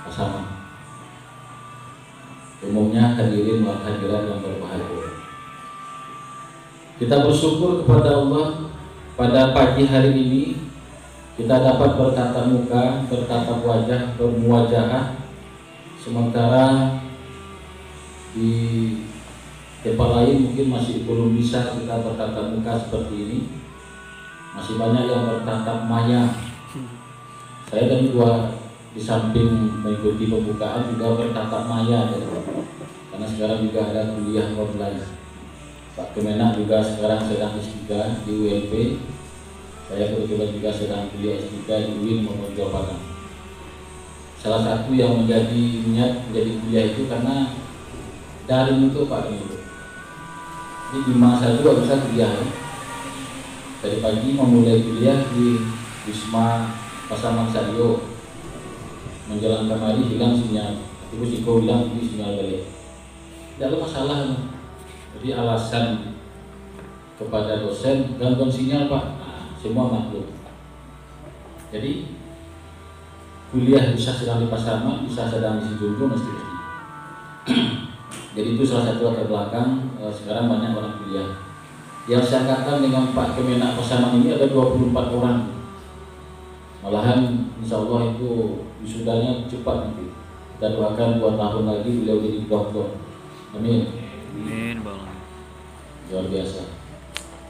Pasaman. Umumnya hadirin dan hadirat yang berbahagia. Kita bersyukur kepada Allah pada pagi hari ini kita dapat bertatap muka, bertatap wajah, bermuwajahah, sementara di tempat lain mungkin masih belum bisa kita bertatap muka seperti ini. Masih banyak yang bertatap maya. Saya dan juga di samping mengikuti pembukaan juga bertatap maya ya. Karena sekarang juga ada kuliah online. Pak Kemenak juga sekarang sedang S3 di UNP. Saya kebetulan juga sedang kuliah S3 di UIN maupun Jawa Barat. Salah satu yang menjadi niat menjadi kuliah itu karena daring itu Pak Kemenak. Jadi di masa juga bisa kuliah ya. Dari pagi memulai kuliah di Wisma Pasaman Sadio. Menjelang kemari hilang sinyal. Terus Iko bilang ini sinyal balik. Tidak ada masalah. Jadi alasan kepada dosen gangguan sinyal Pak, nah, semua maklum. Jadi kuliah bisa sedang di Pasaman, bisa sedang di Sijunjung, mesti. Jadi itu salah satu latar belakang sekarang banyak orang kuliah. Yang saya katakan dengan Pak Kemenak Pasaman ini ada 24 orang. Malahan insya Allah itu wisudanya cepat nanti. Kita doakan 2 tahun lagi beliau jadi doktor. Amin. Amin bang. Luar biasa.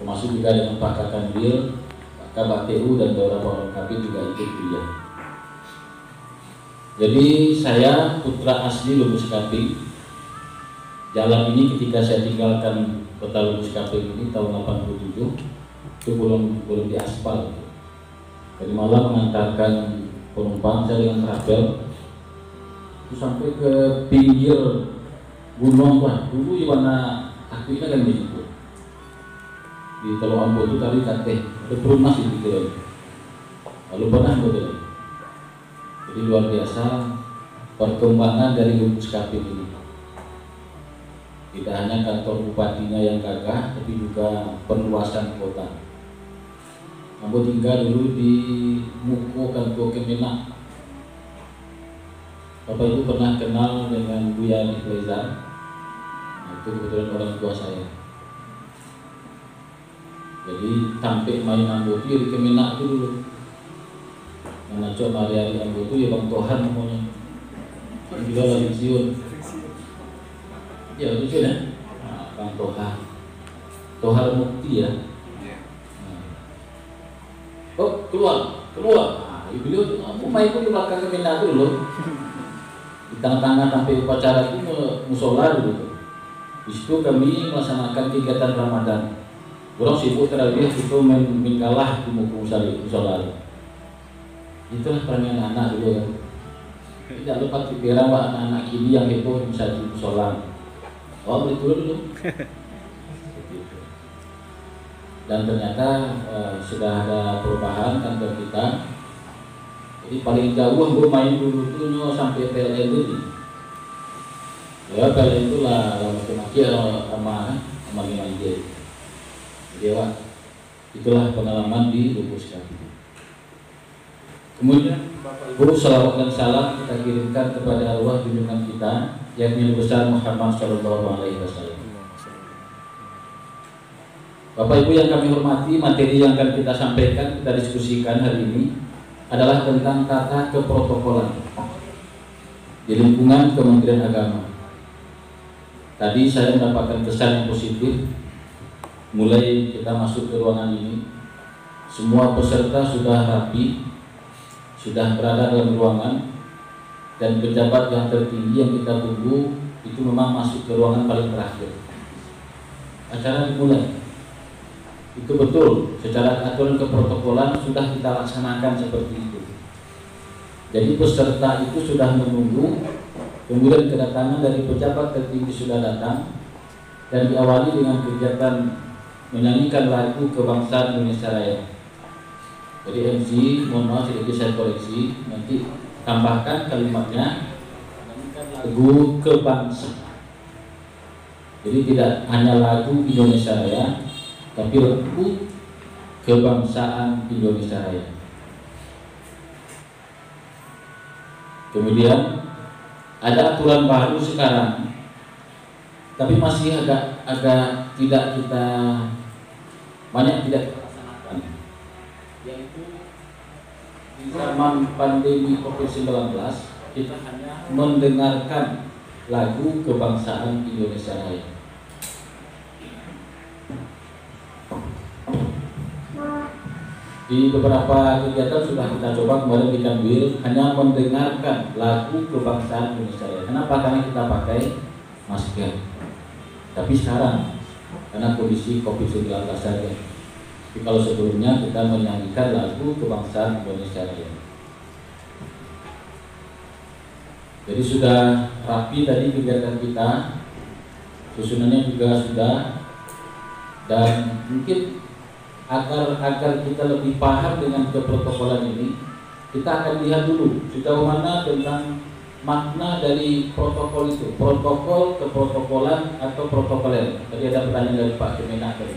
Termasuk juga dengan Pak Kakanwil, Pak Kabak TU dan beberapa orang kabin juga ikut kuliah. Jadi saya putra asli Lubus Kaping. Jalan ini ketika saya tinggalkan kota Lubus Kaping ini tahun 87 itu belum diaspal. Dari malam mengantarkan penumpang saya dengan travel itu sampai ke pinggir gunung Pak. Dulu di mana aku ini kan di situ. Di Teluk Ambo itu tadi kateh ada perumas di pikiran. Lalu pernah betul. Jadi luar biasa perkembangan dari Lubus Kaping ini. Tidak hanya kantor bupatinya yang gagah, tapi juga perluasan kota. Ambo tinggal dulu di Muko Kantor Kemenak. Bapak Ibu pernah kenal dengan Buya Niklezar? Nah, itu kebetulan orang tua saya. Jadi tampil main Ambo itu di Kemenak itu dulu. Yang naco hari-hari Ambo itu ya Bang Tohan namanya. Juga lagi siun. Ya itu sudah. Nah, Bang Tohan. Tohar Mukti ya. Nah. Oh keluar. Nah, beliau main itu di belakang Kemenak dulu. Di tengah-tengah sampai upacara itu musola dulu. Di situ kami melaksanakan kegiatan Ramadan. Orang sibuk terlebih itu main kalah di musola. Itulah peran anak-anak dulu kan. Tidak lupa pikiran bahwa anak-anak kini yang itu bisa di musola. Oh betul dulu. Dan ternyata sudah ada perubahan kantor kita. Jadi paling jauh gue main dulu tuh sampai PLN dulu. Ya PLN itu lah maki-maki sama 5G. Dewa. Itulah pengalaman di Lubus Kaping. Kemudian Bapak Ibu salawat dan salam kita kirimkan kepada Allah junjungan kita, yakni besar Muhammad Shallallahu Alaihi Wasallam. Bapak Ibu yang kami hormati, materi yang akan kita sampaikan, kita diskusikan hari ini adalah tentang tata keprotokolan di lingkungan Kementerian Agama. Tadi saya mendapatkan kesan yang positif. Mulai kita masuk ke ruangan ini, semua peserta sudah rapi, sudah berada dalam ruangan, dan pejabat yang tertinggi yang kita tunggu itu memang masuk ke ruangan paling terakhir. Acara dimulai. Itu betul, secara aturan keprotokolan sudah kita laksanakan seperti itu. Jadi peserta itu sudah menunggu, kemudian kedatangan dari pejabat tertinggi sudah datang, dan diawali dengan kegiatan menyanyikan lagu kebangsaan Indonesia Raya. Jadi MC, mohon maaf sedikit saya koreksi, nanti tambahkan kalimatnya menyanyikan lagu kebangsaan. Jadi tidak hanya lagu Indonesia Raya, tapi lagu kebangsaan Indonesia Raya. Kemudian Ada aturan baru sekarang, tapi masih agak tidak kita banyak tidak kita laksanakan, yaitu di zaman pandemi COVID-19 kita hanya mendengarkan lagu kebangsaan Indonesia Raya. Di beberapa kegiatan sudah kita coba kemarin di Kanwil, hanya mendengarkan lagu kebangsaan Indonesia Raya. Kenapa? Karena kita pakai masker. Tapi sekarang karena kondisi COVID-19 saja. Tapi kalau sebelumnya kita menyanyikan lagu kebangsaan Indonesia Raya. Jadi sudah rapi tadi kegiatan kita, susunannya juga sudah, dan mungkin agar kita lebih paham dengan keprotokolan ini, kita akan lihat dulu sejauh mana tentang makna dari protokol itu, protokol, keprotokolan atau protokoler. Tadi ada pertanyaan dari Pak Kemenak tadi.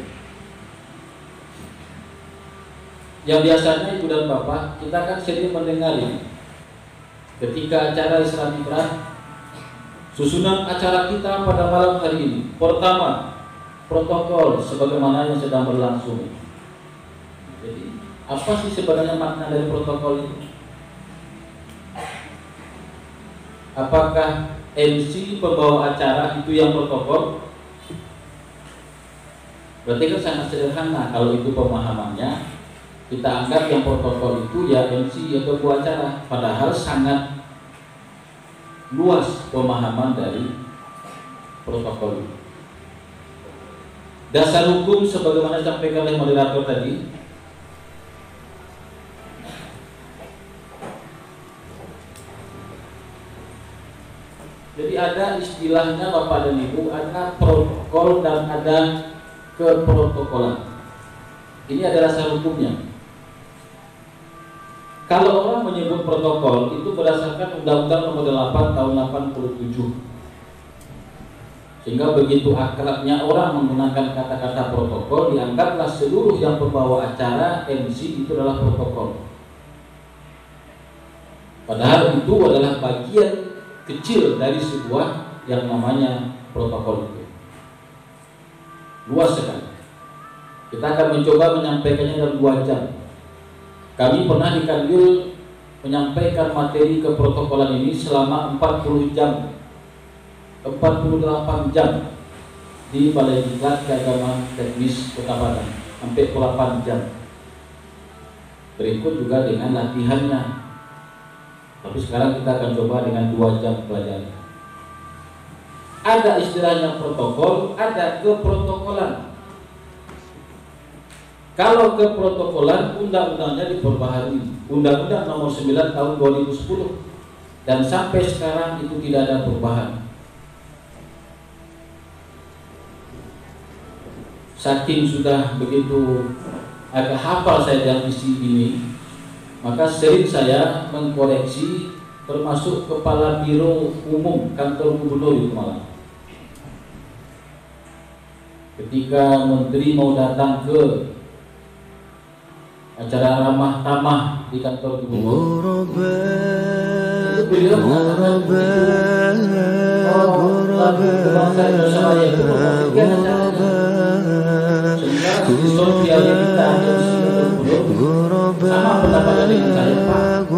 Yang biasanya Ibu dan Bapak, kita kan sering mendengar ini. Ketika acara Isra Mi'raj, susunan acara kita pada malam hari ini. Pertama, protokol sebagaimana yang sedang berlangsung. Jadi, apa sih sebenarnya makna dari protokol itu? Apakah MC pembawa acara itu yang protokol? Berarti kan sangat sederhana kalau itu pemahamannya. Kita anggap yang protokol itu ya MC atau pembawa acara. Padahal sangat luas pemahaman dari protokol itu. Dasar hukum sebagaimana disampaikan oleh moderator tadi, jadi ada istilahnya Bapak dan Ibu, ada protokol dan ada keprotokolan. Ini ada dasar hukumnya. Kalau orang menyebut protokol itu berdasarkan Undang-Undang Nomor 8 Tahun 87. Sehingga begitu akrabnya orang menggunakan kata-kata protokol, dianggaplah seluruh yang membawa acara MC itu adalah protokol. Padahal itu adalah bagian kecil dari sebuah yang namanya protokol itu. Luas sekali. Kita akan mencoba menyampaikannya dalam 2 jam. Kami pernah di Kanwil menyampaikan materi keprotokolan ini selama 40 jam, 48 jam di Balai Diklat Keagamaan Teknis Kota Padang, sampai 8 jam. Berikut juga dengan latihannya. Tapi sekarang kita akan coba dengan 2 jam pelajaran. Ada istilahnya protokol, ada keprotokolan. Kalau keprotokolan, undang-undangnya diperbaharui, Undang-Undang Nomor 9 Tahun 2010, dan sampai sekarang itu tidak ada perubahan. Saking sudah begitu agak hafal saya dalam isi ini, maka sering saya mengkoreksi, termasuk Kepala Biro Umum Kantor Gubernur itu malah. Ketika Menteri mau datang ke acara ramah tamah di kantor gubernur, itu beliau mengatakan sehingga sosial yang kita ada di sini sama pendapatnya dengan saya, Pak.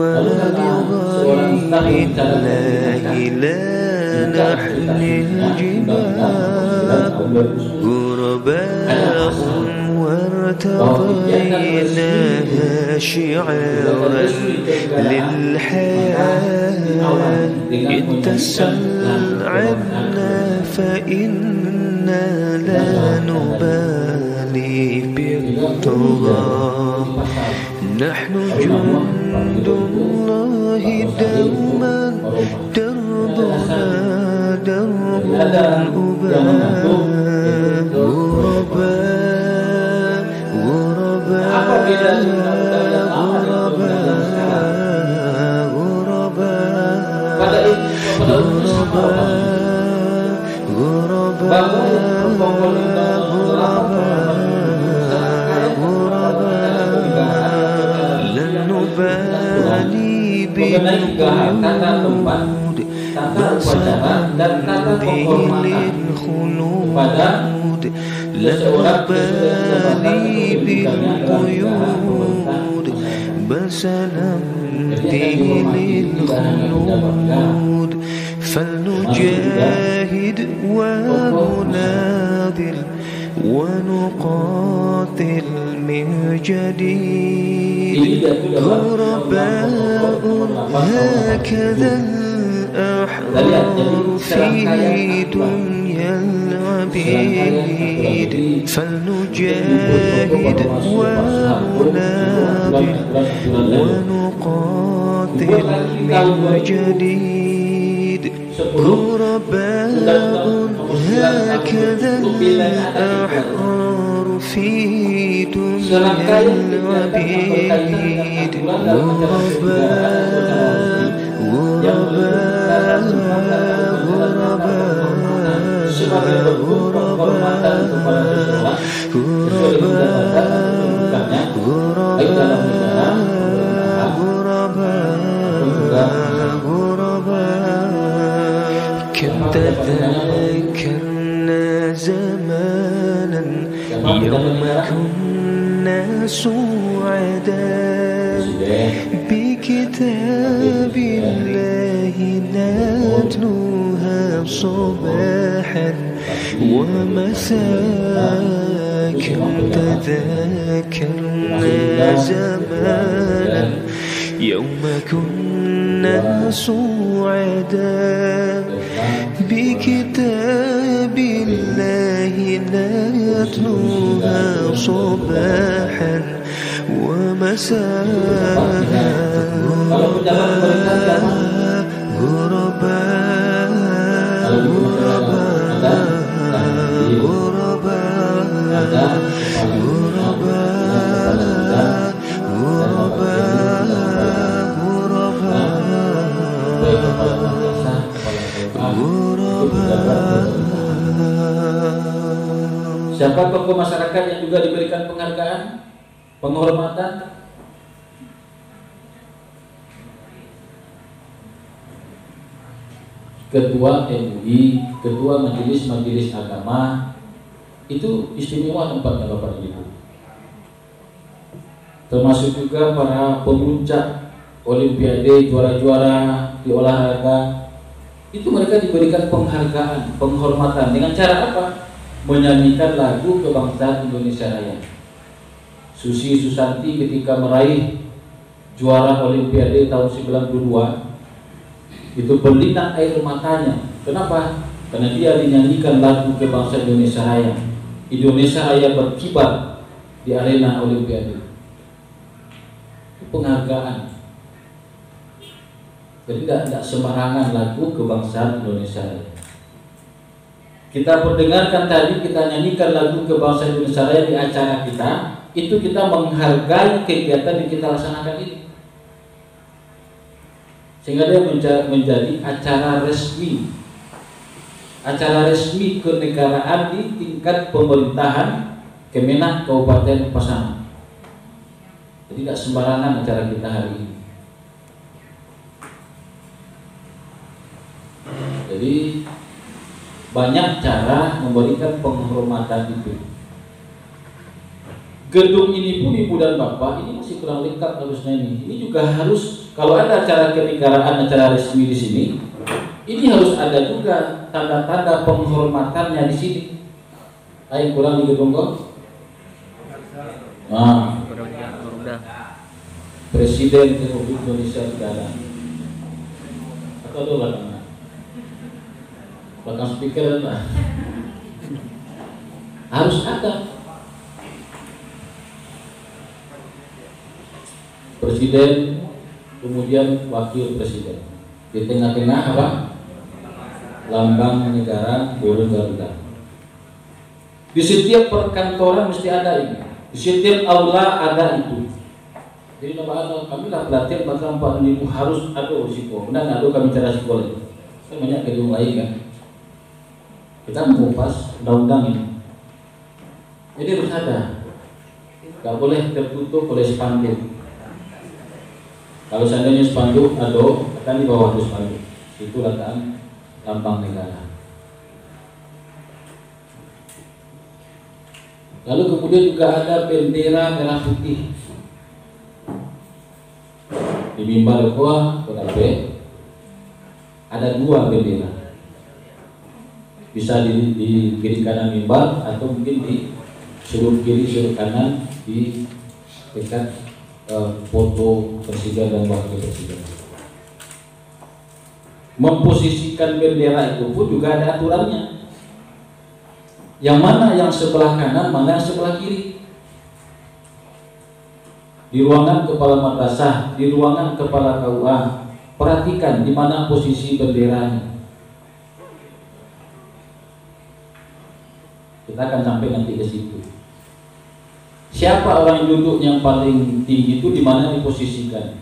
Lalu kata seorang staf yang bicara نحن الجبال غرباء وارتضيناها شعارا للحياة إن تسل عنا فإنا لا نبالي بالطغى نحن جند الله دوما دربنا درب الأباء غرباء غرباء غرباء غرباء tata upacara dan tata penghormatan kepada seseorang بسلام للخلود فلنجاهد ونناذل ونقاتل من جديد غرباء هكذا الأحرار في دنيا العبيد فلنجاهد ونناذل ونقاتل من جديد غرباء هكذا الأحرار في دنيا العبيد كم تذكرنا زمانا يوم كنا سعداء بكتاب الله نتلوها صباحا ومساء كم تذكرنا زمانا يوم كنا سعداء بكتاب الله نتلوها صباحا ومساء غرباء Siapa tokoh masyarakat yang juga diberikan penghargaan, penghormatan? Ketua MUI, Ketua Majelis Agama, itu istimewa tempatnya Bapak Ibu. Termasuk juga para pemuncak Olimpiade, juara-juara di olahraga, itu mereka diberikan penghargaan, penghormatan dengan cara apa? Menyanyikan lagu kebangsaan Indonesia Raya. Susi Susanti ketika meraih juara Olimpiade tahun 92 itu berlinang air matanya. Kenapa? Karena dia dinyanyikan lagu kebangsaan Indonesia Raya. Indonesia Raya berkibar di arena Olimpiade. Penghargaan. Jadi tidak sembarangan lagu kebangsaan Indonesia Raya. Kita perdengarkan tadi, kita nyanyikan lagu kebangsaan Indonesia Raya di acara kita, itu kita menghargai kegiatan yang kita laksanakan ini, sehingga dia menjadi acara resmi kenegaraan di tingkat pemerintahan Kemenak Kabupaten Pasaman. Jadi tidak sembarangan acara kita hari ini. Jadi banyak cara memberikan penghormatan itu. Gedung ini pun Ibu dan Bapak ini masih kurang lengkap harusnya ini. Ini juga harus, kalau ada acara kenegaraan, acara resmi di sini, ini harus ada juga tanda-tanda penghormatannya di sini. Ayo kurang di gedung kok. Nah, Presiden Republik Indonesia Negara. Atau dolar. Belakang speaker lah. Harus ada presiden, kemudian wakil presiden. Di tengah-tengah apa? Lambang negara burung Garuda. Di setiap perkantoran mesti ada ini. Di setiap aula ada itu. Jadi kami lah pelatihan maka 4.000 harus ada risiko. Benar nggak? Kami cara sekolah. Kan banyak gedung lain kan. Kita mengupas undang-undang ini. Jadi harus ada, nggak boleh tertutup oleh spanduk. Kalau seandainya spanduk ada, akan di bawah spanduk. Itu letakkan lambang negara. Lalu kemudian juga ada bendera merah putih di mimbar Goa Kota B. Ada 2 bendera, bisa di kiri kanan mimbar atau mungkin di sudut kiri sudut kanan di dekat foto presiden dan wakil presiden. Memposisikan bendera itu pun juga ada aturannya. Yang mana yang sebelah kanan, mana yang sebelah kiri. Di ruangan kepala madrasah, di ruangan kepala KUA, perhatikan di mana posisi benderanya. Kita akan sampai nanti ke situ. Siapa orang yang duduk yang paling tinggi itu di mana diposisikan.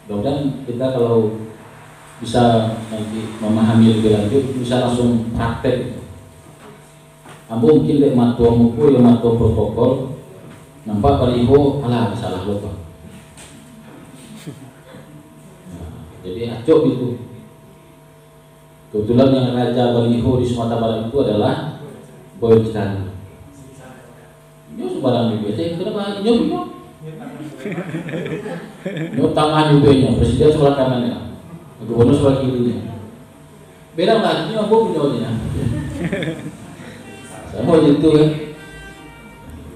Mudah-mudahan kita kalau bisa nanti memahami lebih lanjut bisa langsung praktek. Ambo mungkin dek matua muku yang matua protokol nampak baliho alah salah lupa. Nah, jadi acok itu. Kebetulan yang raja baliho di Sumatera Barat itu adalah Boy Istana. Ini sembarang juga. Saya kenapa ini juga? Ini tangan juga nya, presiden sebelah kanannya, gubernur sebelah kirinya. Beda lagi, ini Ambo punya nya. Sama gitu kan,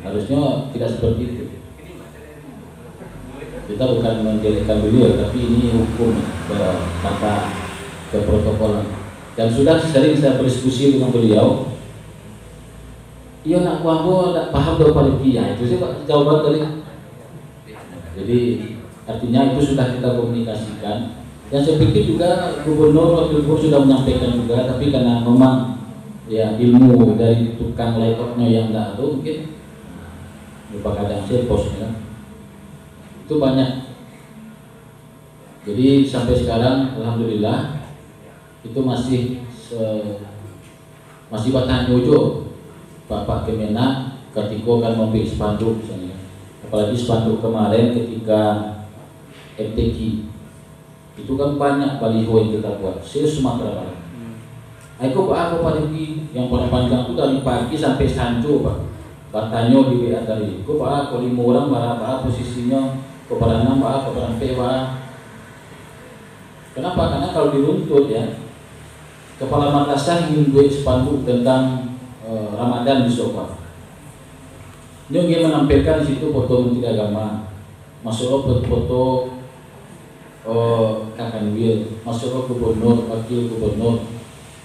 harusnya tidak seperti itu. Kita bukan menjelekkan beliau, tapi ini hukum tata keprotokolan. Dan sudah sering saya berdiskusi dengan beliau. Iya nak kuambo tak paham daripada dia itu sih Pak jawaban tadi. Jadi artinya itu sudah kita komunikasikan. Dan saya pikir juga gubernur wakil gubernur sudah menyampaikan juga, tapi karena memang ya ilmu dari tukang laptopnya yang enggak ada mungkin lupa kadang posnya itu banyak. Jadi sampai sekarang alhamdulillah itu masih batang jojo Bapak Kemenak ketika kan membeli spanduk misalnya. Apalagi spanduk kemarin ketika MTQ itu kan banyak baliho yang kita buat se-Sumatera Barat. Aku Pak pagi yang paling panjang itu dari pagi sampai Sanjo Pak. Batanyo di WA tadi. Aku Pak 5 orang Pak posisinya kepada 6 Pak kepada P Pak. Kenapa? Karena kalau diruntut ya kepala madrasah ingin buat spanduk tentang Ramadan di Sofa. Dia ingin menampilkan di situ foto Menteri Agama, masuk foto Kakanwil, masuk gubernur, wakil gubernur,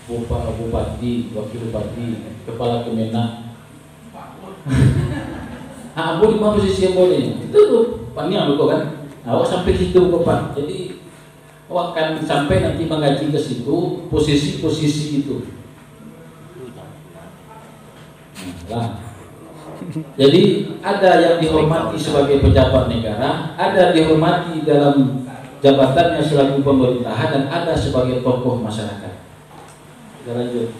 bupati, wakil bupati, kepala Kemenak. Abu di mana posisi yang boleh? Itu tuh, panjang lu kan? Awak sampai situ Pak. Jadi awak akan sampai nanti mengaji ke situ posisi-posisi itu. Nah, jadi ada yang dihormati sebagai pejabat negara, ada dihormati dalam jabatannya selaku pemerintahan, dan ada sebagai tokoh masyarakat. Kita lanjut.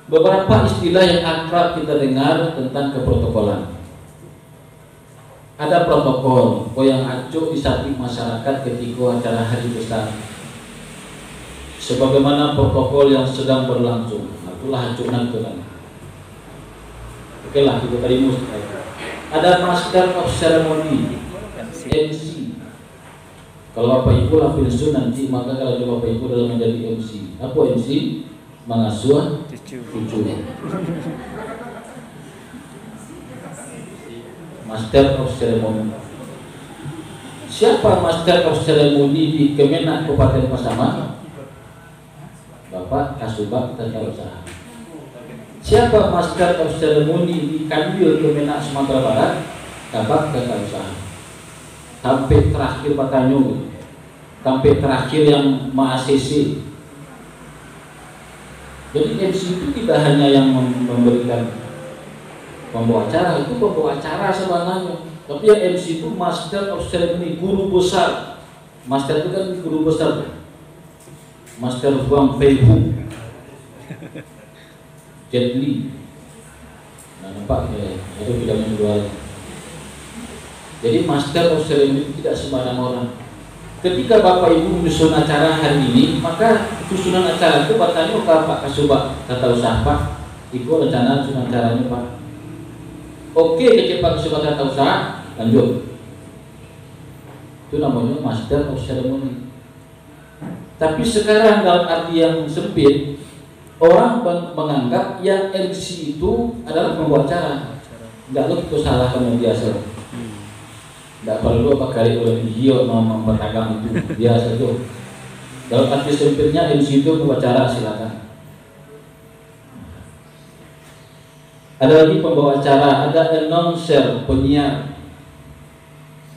Beberapa istilah yang akrab kita dengar tentang keprotokolan. Ada protokol, yang acuk di samping masyarakat ketika acara hari besar. Sebagaimana protokol yang sedang berlangsung, itulah acunan itu kan. Oke lah, itu tadi ada master of ceremony, MC. Kalau Bapak Ibu lah pensiun nanti, maka kalau Bapak Ibu dalam menjadi MC, apa MC? Mengasuh cucu. Master of ceremony. Siapa master of ceremony di Kemenak Kabupaten Pasaman? Bapak Kasubag Tata Usaha. Siapa master of ceremony di Kanwil Kemenak Sumatera Barat? Kabak Tata Usaha. Sampai terakhir Batanyo, sampai terakhir yang ma-ACC. Jadi MC itu tidak hanya yang memberikan pembawa acara, itu pembawa acara sebenarnya. Tapi yang MC itu master of ceremony, guru besar. Master itu kan guru besar. Master Huang Fei Hu, Jet Li. Nah, nampak ya, itu tidak menjual. Jadi master of ceremony tidak sembarang orang. Ketika Bapak Ibu menyusun acara hari ini, maka susunan acara itu bertanya ke Pak Kasubag Tata Usaha, Pak, itu rencana susunan acaranya Pak. Oke, kecil Pak Kasubag Tata Usaha, lanjut. Itu namanya master of ceremony. Tapi sekarang dalam arti yang sempit, orang menganggap yang MC itu adalah pembawa acara. Enggak, lo itu salah kamu biasa. Tidak perlu apa kali oleh video mempertagang itu biasa tuh. Dalam arti sempitnya MC itu pembicara, silakan. Ada lagi pembawa acara, ada announcer, penyiar,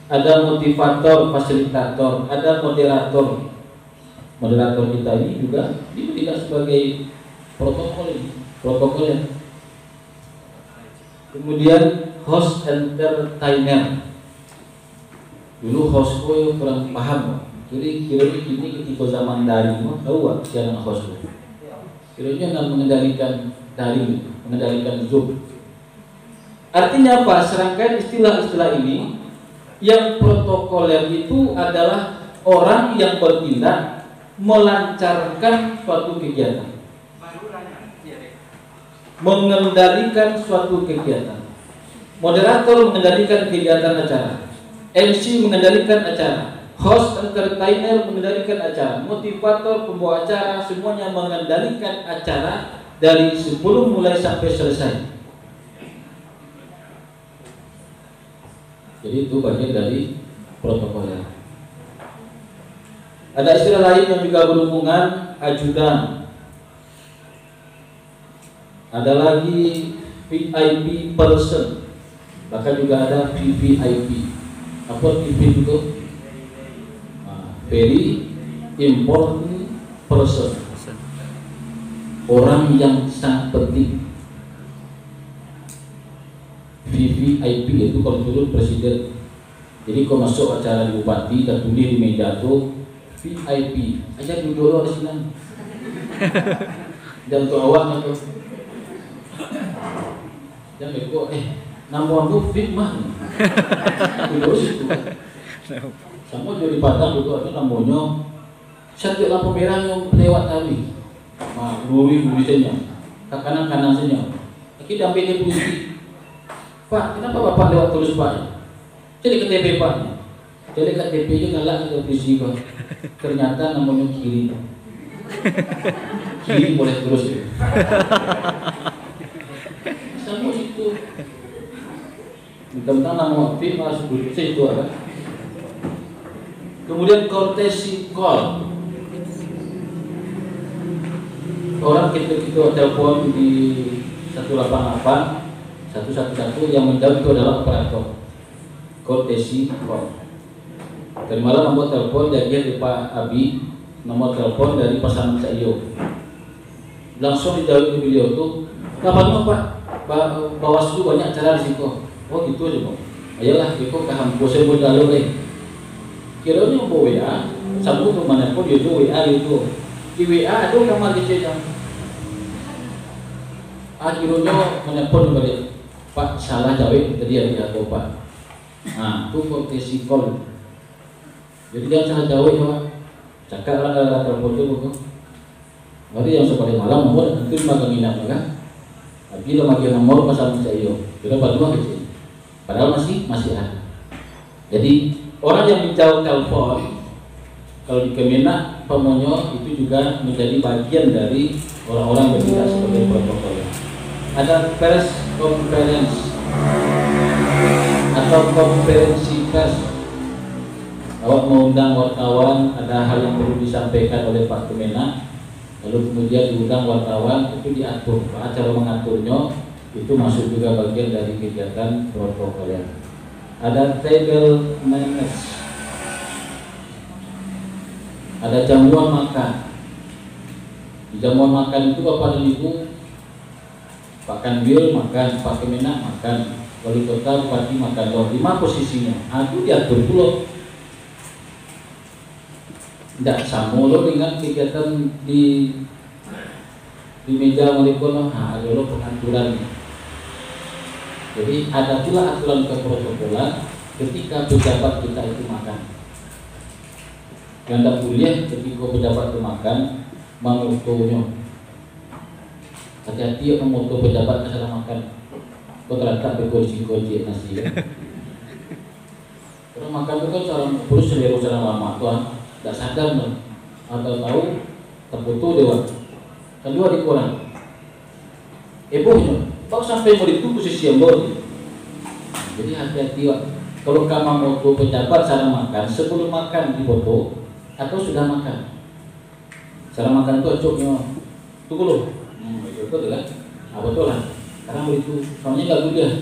ada motivator, fasilitator, ada moderator. Moderator kita ini juga tidak sebagai protokolnya. Kemudian host entertainer. Dulu hostku yang kurang paham, jadi kira-kira ini ketika zaman daring, tahu gak siapa hostku? Kira-kira nggak mengendalikan daring, mengendalikan Zoom. Artinya apa? Serangkaian istilah-istilah ini yang protokoler itu adalah orang yang bertindak melancarkan suatu kegiatan, mengendalikan suatu kegiatan. Moderator mengendalikan kegiatan acara. MC mengendalikan acara, host entertainer mengendalikan acara, motivator, pembawa acara, semuanya mengendalikan acara dari sebelum mulai sampai selesai. Jadi itu bagian dari protokolnya. Ada istilah lain yang juga berhubungan, ajudan. Ada lagi VIP person, bahkan juga ada VVIP. Apa VIP itu? Very important person, orang yang sangat penting. VVIP itu kalau dulu presiden. Jadi kalau masuk acara di bupati dan tulis di meja itu VIP, aja dulu harus senang. Dan untuk awaknya tuh, jangan ikut nama aku fit mah. Terus itu. Sama jadi Padang itu ada namanya setiap lampu merah yang lewat tadi. Nah, luri saja. Ke kanan saja. Lagi dampingnya polisi. Pak, kenapa Bapak lewat terus Pak? Jadi KTP Pak. Jadi KTP-nya ngalak ke polisi Pak. Ternyata namanya kiri. Kiri boleh terus. Sama itu. Tentang nama film masuk itu ada. Kemudian courtesy call. Orang kita telepon di 188 111 yang menjawab itu adalah operator. Courtesy call. Dari malam membuat telepon dari Pak Abi, nomor telepon dari pasangan saya. Langsung dijawab ke beliau tuh, kapan Pak? Bawaslu banyak acara di situ. Oh gitu aja Pak. Ayolah kita ke kampus saya buat lalu deh. Kiranya mau WA, sambung ke mana pun dia tuh WA itu. Di WA itu kamar di sana. Akhirnya menelpon balik. Pak salah jawab tadi ada Pak. Nah itu courtesy call. Jadi jangan salah jawab ya Pak. Cakap lah kalau telepon itu bukan. Berarti yang seperti malam nomor itu makan minat kan? Tapi lo makin nomor pasal saya. Kita berdua kecil. Padahal masih ada. Jadi orang yang menjawab telepon kalau di Kemenak pemonyo itu juga menjadi bagian dari orang-orang yang tidak sebagai protokol. Ada press conference atau konferensi pers. Awak mengundang wartawan, ada hal yang perlu disampaikan oleh Pak Kemenak, lalu kemudian diundang wartawan, itu diatur. Acara mengaturnya itu masuk juga bagian dari kegiatan protokoler. Ada table manners, ada jamuan makan. Di jamuan makan itu Bapak dan Ibu, Pak Kanwil makan, Pak Kemenak makan, Wali Kota, Bupati makan. Di mana posisinya? Itu diatur dulu. Tidak sama lo dengan kegiatan di meja Wali Kota. Ada lo pengaturan. Jadi ada pula aturan keprotokolan ketika pejabat kita itu makan. Yang tak boleh ketika pejabat itu makan mengutuhnya. Hati-hati yang mengutuh pejabat kesalahan makan. Kau terletak bergoji-goji nasi ya. Karena makan itu kan seorang perlu selera secara lama tuan, tak sadar nih, atau tahu terputus dewan. Kedua dikurang. Ebohnya, kau sampai mau itu posisi yang boleh. Jadi hati-hati Wak. Kalau kamu mau tuh pejabat cara makan sebelum makan di foto atau sudah makan. Cara makan itu acuknya tunggu loh. Betul kan? Betul lah. Karena begitu, soalnya nggak mudah.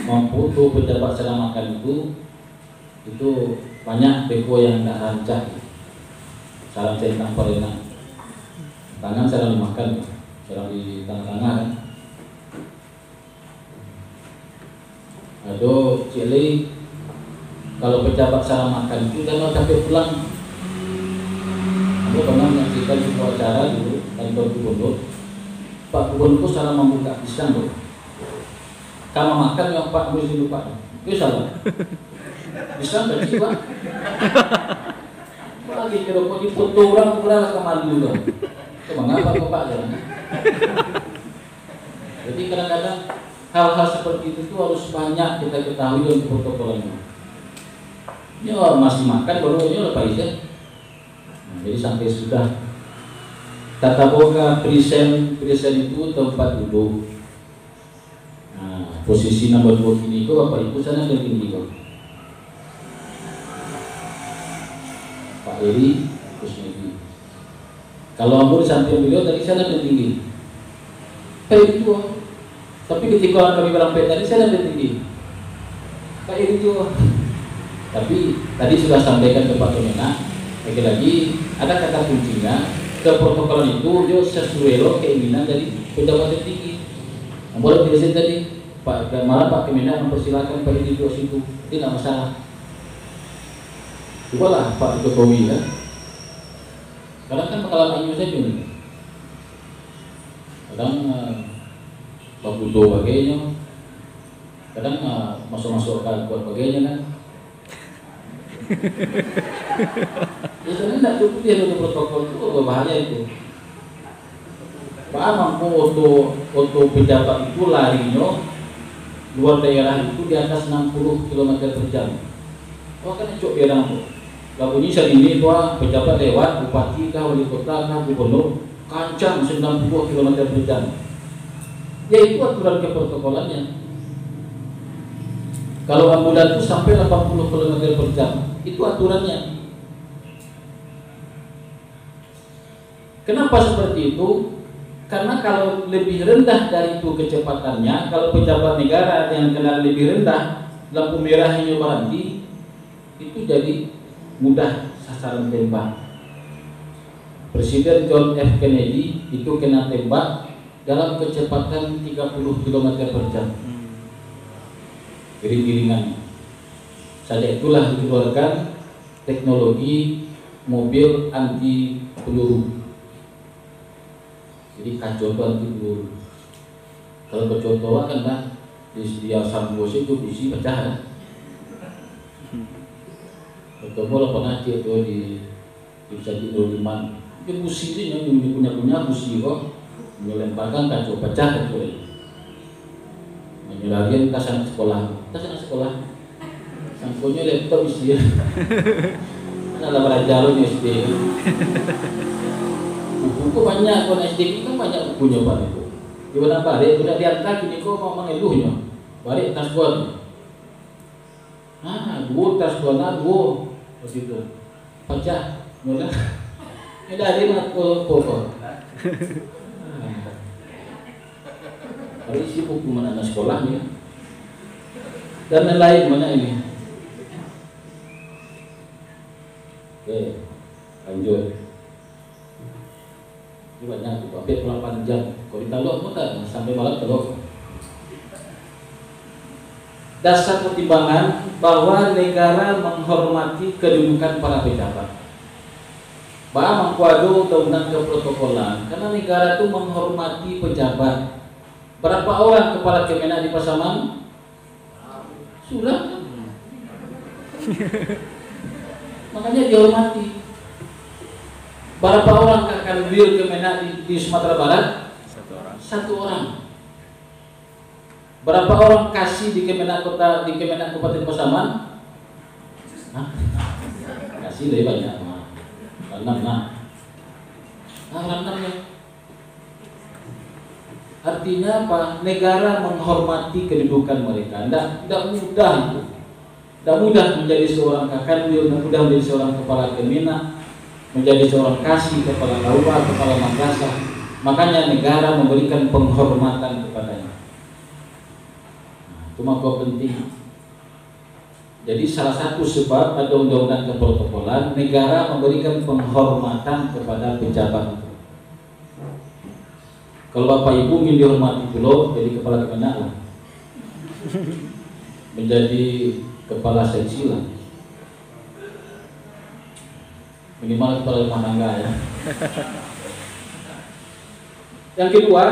Mampu tuh pejabat cara makan itu banyak beko yang nggak rancak. Salam centang perena. Tangan cara dimakan, cara di tengah-tengah kan. Aduh, cili kalau pejabat cara makan itu udah mau sampai pulang. Aku pernah menyaksikan sebuah acara dulu kantor gubernur. Pak Gubernur itu salah membuka pisang loh. Kalau makan yang Pak mesti lupa. Itu salah. Pisang kecil Pak. Lagi kira kok dipoto orang kemana juga. Mengapa kok Pak jalan? Jadi kadang-kadang hal-hal seperti itu harus banyak kita ketahui untuk protokolnya. Ini orang masih makan baru ini udah ya. Jadi sampai sudah tata boga present itu tempat duduk. Nah, posisi nomor 2 ini kok Bapak Ibu sana dan tinggi kok. Pak Eri Kusmedi. Kalau Ambur samping beliau tadi sana dan tinggi. Pak Eri juga. Tapi ketika kami berampet tadi sana dan tinggi. Pak Eri juga. Tapi tadi sudah sampaikan ke Pak Kemenak. Lagi-lagi ada kata kuncinya. Keprotokolan itu dia sesuai keinginan dari pejabat tinggi. Boleh dijelasin tadi Pak, malah Pak Kemenak mempersilakan Pak Edi di situ, tidak masalah. Cobalah Pak Jokowi ya. Kadang kan pengalaman ini saja nih. Kadang Pak Budo bagainya, kadang masuk-masuk ke kuat bagainya kan. Ya sebenarnya tidak cukup dia untuk protokol itu berbahaya itu. Pak mampu untuk pejabat itu larinya luar daerah itu di atas 60 km per jam. Oh kan cok dia nampu. Lagunya saat ini tua pejabat lewat bupati kah wali kota kah gubernur kancang 90 km per jam. Ya itu aturan keprotokolannya. Kalau ambulan itu sampai 80 km per jam, itu aturannya. Kenapa seperti itu? Karena kalau lebih rendah dari itu kecepatannya, kalau pejabat negara yang kena lebih rendah, lampu merahnya berhenti, itu jadi mudah sasaran tembak. Presiden John F. Kennedy itu kena tembak dalam kecepatan 30 km per jam. Giring-giringan. Saja itulah dikeluarkan teknologi mobil anti peluru. Jadi kacau itu anti peluru. Kalau kecontohan kan dah di Sambo itu busi pecah ya. Betul pernah dia tuh di Sajid Nurliman. Dia busi itu yang punya busi kok melemparkan kacau pecah kacau ini. Menyulagian kasan sekolah, sangkonya laptop isi. Ada belajar di SD. Buku banyak, kalau SD kan banyak bukunya Pak itu. Di mana balik, udah diantar ini kok mau mengeluhnya. Balik tas gua. Gua tas gua begitu. Pecah, mulai. Ini dari mana pokok. Kalau isi buku mana sekolahnya dan lain mana ini. Oke, lanjut. Ini banyak tuh, hampir 8 jam. Kalau kita loh, sampai malam telok. Dasar pertimbangan bahwa negara menghormati kedudukan para pejabat. Bahwa mengkuado undang keprotokolan, karena negara itu menghormati pejabat. Berapa orang kepala Kemenak di Pasaman? Sudah. Makanya dihormati. Berapa orang akan bir Kemenak di Sumatera Barat? Satu orang. Berapa orang kasih di Kemenak Kota, di Kemenak Kabupaten Pasaman? Hah? Kasih lebih banyak. Enam ya. Artinya apa? Negara menghormati kedudukan mereka. Tidak mudah itu. Tidak mudah menjadi seorang Kakanwil, tidak mudah menjadi seorang kepala Kemenak, menjadi seorang kasih, kepala Laura, kepala madrasah. Makanya negara memberikan penghormatan kepadanya. Itu maka penting. Jadi salah satu sebab ada undang-undang keprotokolan, negara memberikan penghormatan kepada pejabat itu. Kalau Bapak Ibu ingin dihormati pulau, jadi kepala Kemenak lah, menjadi kepala seksi lah, minimal kepala rumah tangga ya. Yang kedua,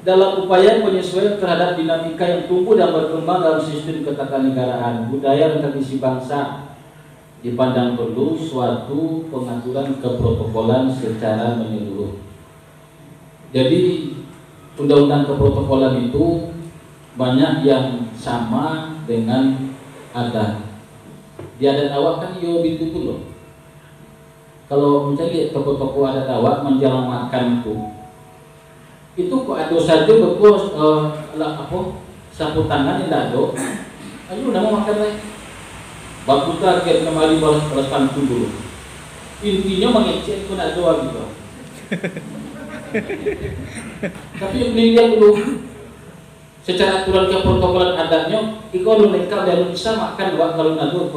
dalam upaya penyesuaian terhadap dinamika yang tumbuh dan berkembang dalam sistem ketatanegaraan, budaya dan tradisi bangsa dipandang perlu suatu pengaturan keprotokolan secara menyeluruh. Jadi undang-undang keprotokolan itu banyak yang sama dengan adat. Di adat awak kan yo itu loh. Kalau mencari toko-toko adat awak menjelang makan itu kok ada saja betul sapu tangan yang ada. Ayo udah mau makan lagi. Baku target kembali balas pantun dulu. Intinya mengecek pun ada gitu. Tapi penelitian dulu secara aturan keprotokolan adatnya kalau lengkap dan bisa makan kalau nado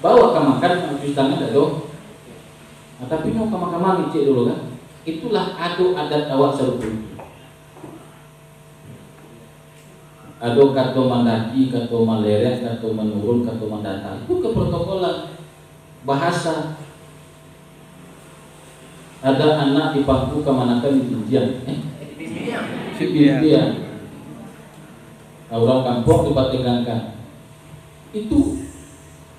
bawa ke makan cuci tangan ada. Nah, tapi mau ke makan cek dulu kan. Itulah adu adat awak serupa. Adu kata mandaki, kata maleret, kata menurun, kata mendatang. Itu keprotokolan bahasa. Ada anak di Papua kemanakan di Indian, di India. Orang kampung dipatinggalkan. Itu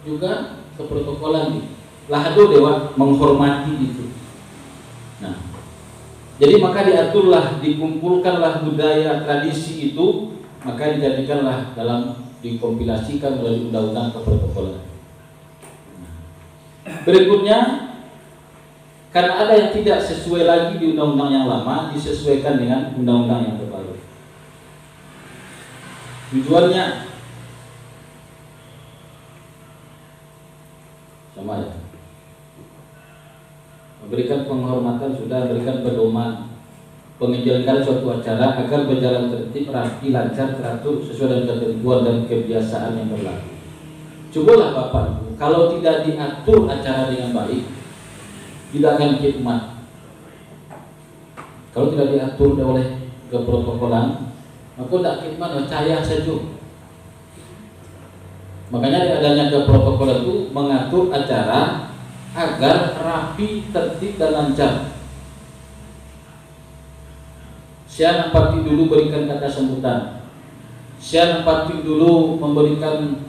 juga keprotokolan lah ada dewa menghormati itu. Nah, jadi maka diaturlah, dikumpulkanlah budaya tradisi itu, maka dijadikanlah dalam dikompilasikan melalui undang-undang keprotokolan. Berikutnya, karena ada yang tidak sesuai lagi di undang-undang yang lama, disesuaikan dengan undang-undang yang terbaru. Tujuannya sama ya. Memberikan penghormatan sudah, berikan pedoman, menjalankan suatu acara agar berjalan tertib, rapi, lancar, teratur sesuai dengan ketentuan dan kebiasaan yang berlaku. Cobalah Bapak, kalau tidak diatur acara dengan baik, tidak akan khidmat. Kalau tidak diatur oleh keprotokolan, maka tidak khidmat, percaya saja. Makanya adanya keprotokolan itu mengatur acara agar rapi, tertib dan lancar. Saya nampati dulu berikan kata sambutan. Saya nampati dulu memberikan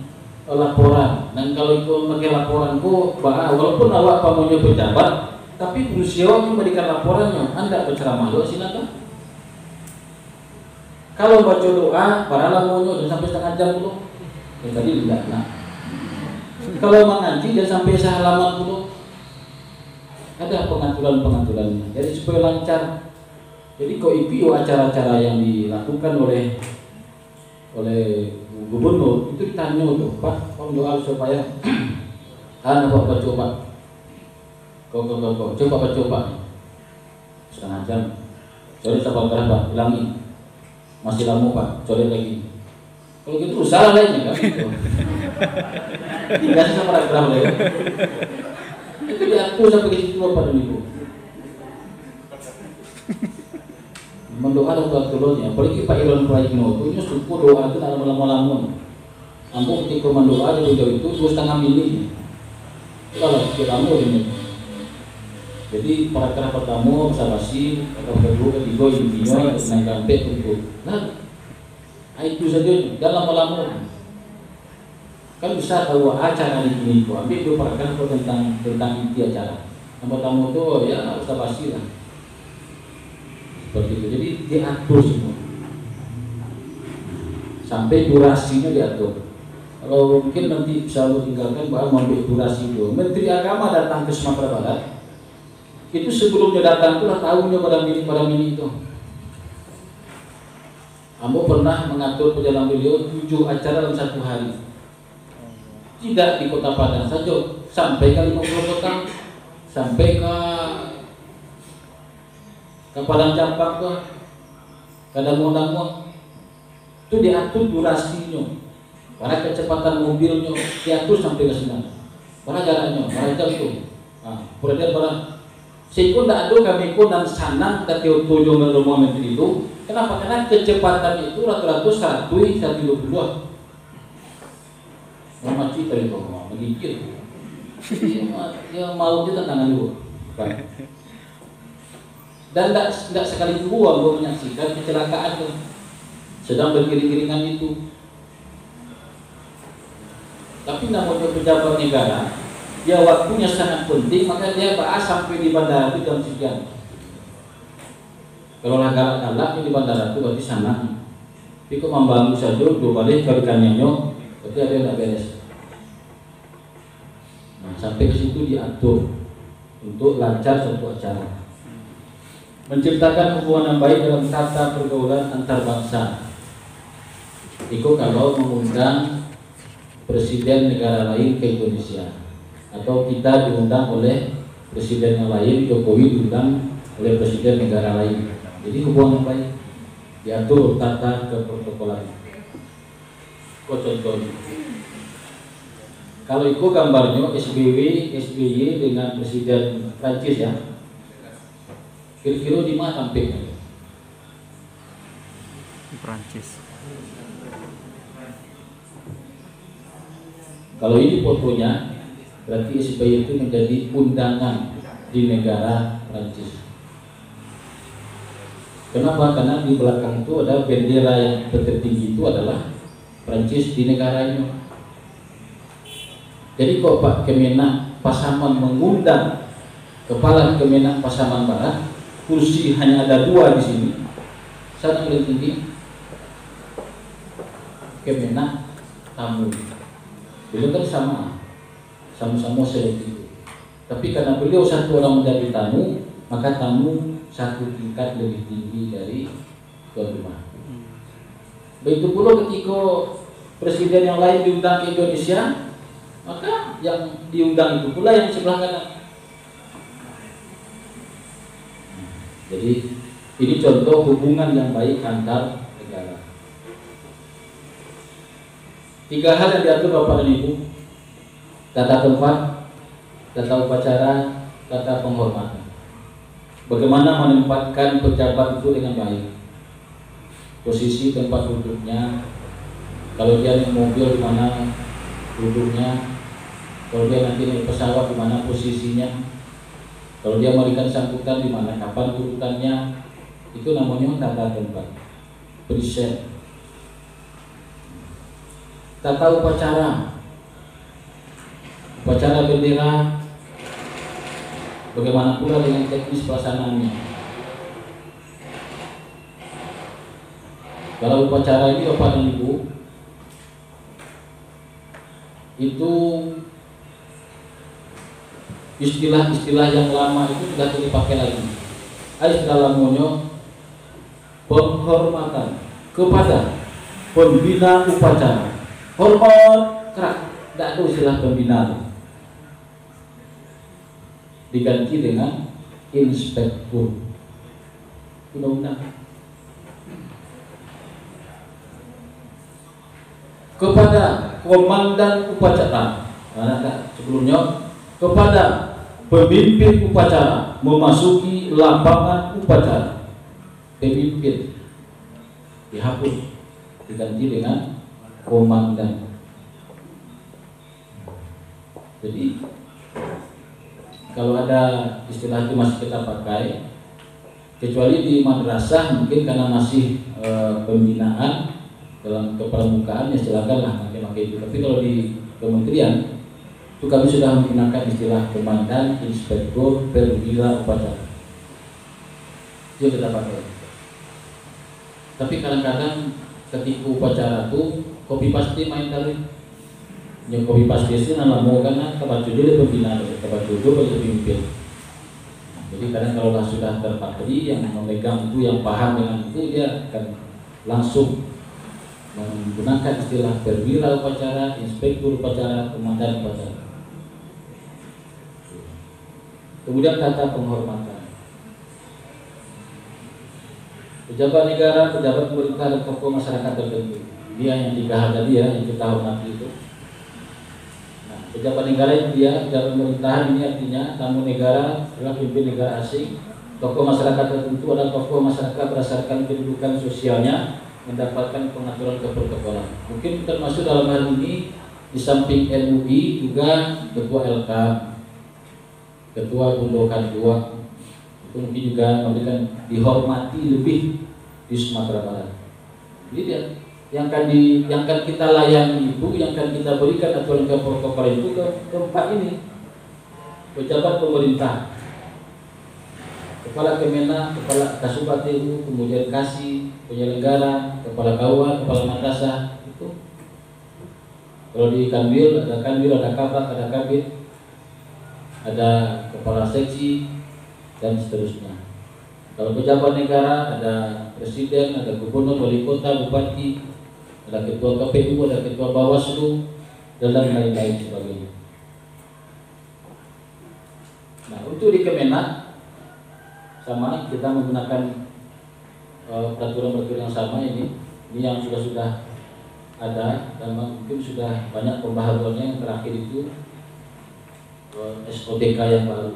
laporan. Dan kalau itu pakai laporan kok, walaupun awak pamunya pejabat, tapi berusia memberikan laporannya. Anda berceramah doa silakan. Kalau baca doa, para lamonyo sampai setengah jam dulu. Tadi tidak. Nah, kalau mengaji dia sampai sehalaman dulu. Ada pengaturan-pengaturannya. Jadi supaya lancar. Jadi kok itu acara-acara yang dilakukan oleh gubernur itu ditanya tuh, Pak, om doa supaya Pak coba. Kau coba setengah jam. Sorry sabar Pak, ulangi. Masih lama Pak, coret lagi. Kalau gitu usaha lainnya kan. Tinggal sama paragraf lagi. Itu diatur sampai ke situ Pak dan Ibu. Mendoa dan doa tulurnya, apalagi Pak Irwan Praitno itu syukur doa itu dalam lama-lama. Ambo ketika mendoa dari jauh itu 2,5 mili. Kalau lama ini. Jadi paragraf pertama basa-basi, paragraf kedua, ketiga intinya tentang kampek untuk. Nah, itu saja dalam lama-lama. kan bisa tahu acara ini itu ambil dua paragraf tentang inti acara. Tamu itu ya usah pasti lah seperti itu. Jadi diatur semua sampai durasinya diatur. Kalau mungkin nanti bisa lu tinggalkan bahwa mengambil durasi itu. Menteri Agama datang ke Sumatera Barat itu sebelumnya datang itu lah tahunya pada mini itu. Ambo pernah mengatur perjalanan beliau 7 acara dalam 1 hari. Tidak di Kota Padang saja, sampai ke 50 kota, sampai ke Padang Campak tuh, ke Damu-Damu. Itu diatur durasinya, karena kecepatan mobilnya diatur sampai ke sana, karena jaraknya, karena jam itu. Nah, perhatian barang. Sehingga tidak ada kami pun dan sanang kita tujuh menteri itu. Kenapa? Karena kecepatan itu rata-rata 120. Memaci tadi ngomong, menggigit. Ya mau kita tangan dulu. Dan tidak sekali dua gue menyaksikan kecelakaan tuh. Sedang bergiring-giringan itu. Tapi namanya pejabat negara, dia waktunya sangat penting, maka dia bahas sampai di bandara itu jam sekian. Kalau galak-galak di bandara itu berarti sana. Tapi kok membangun saja, dua balik balikannya nyok, berarti ada yang tidak beres. Nah, sampai ke situ diatur untuk lancar suatu acara. Menciptakan hubungan yang baik dalam tata pergaulan antar bangsa. Itu kalau mengundang presiden negara lain ke Indonesia, atau kita diundang oleh presiden yang lain, Jokowi diundang oleh presiden negara lain. Jadi hubungan yang baik diatur tata keprotokolan. Contoh, kalau itu gambarnya SBY dengan presiden Prancis ya, kira-kira di mana tampilnya? Di Prancis. Kalau ini fotonya, berarti SBY itu menjadi undangan di negara Prancis. Kenapa? Karena di belakang itu ada bendera yang tertinggi itu adalah Prancis di negaranya. Jadi kok Pak Kemenak Pasaman mengundang kepala Kemenak Pasaman Barat, kursi hanya ada 2 di sini. Sana paling tinggi Kemenak tamu. Beliau kan sama-sama selektif. Tapi karena beliau satu orang menjadi tamu, maka tamu satu tingkat lebih tinggi dari tuan rumah. Begitu pula ketika presiden yang lain diundang ke Indonesia, maka yang diundang itu pula yang sebelah kanan. Jadi ini contoh hubungan yang baik antar negara. 3 hal yang diatur Bapak dan Ibu: tata tempat, tata upacara, tata penghormatan. Bagaimana menempatkan pejabat itu dengan baik. Posisi tempat duduknya, kalau dia naik mobil di mana duduknya, kalau dia nanti naik pesawat di mana posisinya, kalau dia memberikan sambutan di mana kapan dudukannya, itu namanya tata tempat. Present. Tata upacara, upacara bendera, bagaimana pula dengan teknis pelaksanaannya. Kalau upacara ini Bapak dan Ibu, itu istilah-istilah yang lama itu sudah tidak dipakai lagi. Istilah lamanya penghormatan kepada pembina upacara. Hormat kerak, tidak ada istilah pembina. Diganti dengan inspektur. Undang-undang. Kepada komandan upacara. Nah, sebelumnya kepada pemimpin upacara memasuki lapangan upacara. Pemimpin dihapus, diganti dengan komandan. Jadi kalau ada istilah itu masih kita pakai, kecuali di madrasah mungkin karena masih pembinaan dalam kepramukaan, ya silakanlah pakai itu. Tapi kalau di kementerian itu kami sudah menggunakan istilah komandan, inspektur, perwira upacara. Itu kita pakai. Tapi kadang-kadang ketika upacara itu kopi pasti main kali. Yang kopi pasti itu nalamu karena kebaca dulu pembina, kebaca dulu pemimpin. Jadi kadang kalau sudah terpatri yang memegang itu, yang paham dengan itu, dia akan langsung menggunakan istilah perwira upacara, inspektur upacara, komandan upacara. Kemudian kata penghormatan. Pejabat negara, pejabat pemerintah, dan tokoh masyarakat tertentu. Dia yang tiga hal tadi ya, yang kita hormati itu. Nah, pejabat negara itu dia, pejabat pemerintahan ini artinya tamu negara adalah pimpin negara asing. Tokoh masyarakat tertentu adalah tokoh masyarakat berdasarkan kedudukan sosialnya mendapatkan pengaturan keprotokolan. Mungkin termasuk dalam hal ini di samping MUI juga ketua LK, ketua Bundokan II, itu mungkin juga memberikan dihormati lebih di Sumatera Barat. Jadi dia, yang akan kita layani itu, yang akan kita berikan aturan keprotokolan itu ke tempat ini, pejabat pemerintah, kepala Kemenak, kepala Kasubag TU, kemudian Kasih, penyelenggara, kepala KUA, kepala madrasah itu. Kalau di Kanwil ada Kanwil, ada Kabak, ada Kabit, ada kepala seksi dan seterusnya. Kalau pejabat negara ada presiden, ada gubernur, wali kota, bupati, ada ketua KPU, ada ketua Bawaslu, dan lain-lain sebagainya. Nah, untuk di Kemenak sama kita menggunakan peraturan yang sama ini yang sudah ada dan mungkin sudah banyak pembaharuannya. Yang terakhir itu SODK yang baru.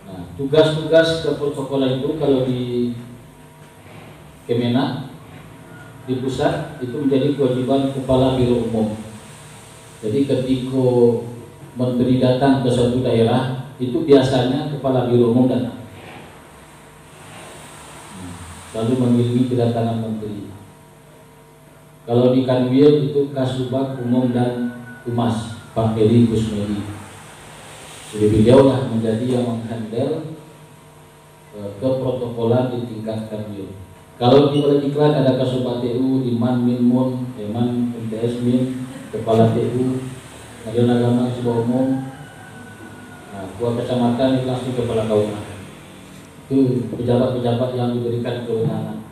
Nah, tugas-tugas keprotokolan itu kalau di Kemenak di pusat itu menjadi kewajiban kepala biro umum. Jadi ketika menteri datang ke suatu daerah itu biasanya kepala biro umum datang, lalu mengiringi kedatangan menteri. Kalau di Kanwil itu Kasubag Umum dan Humas Pak Heri Kusmedi. Jadi beliau lah menjadi yang menghandle keprotokolan di tingkat Kanwil. Kalau di iklan ada Kasubag TU, Iman Minmun, Iman MTS Min, Kepala TU, Majelis Agama Sebuah Umum, Ketua Kecamatan itu langsung Kepala KUA. Itu pejabat-pejabat yang diberikan kewenangan.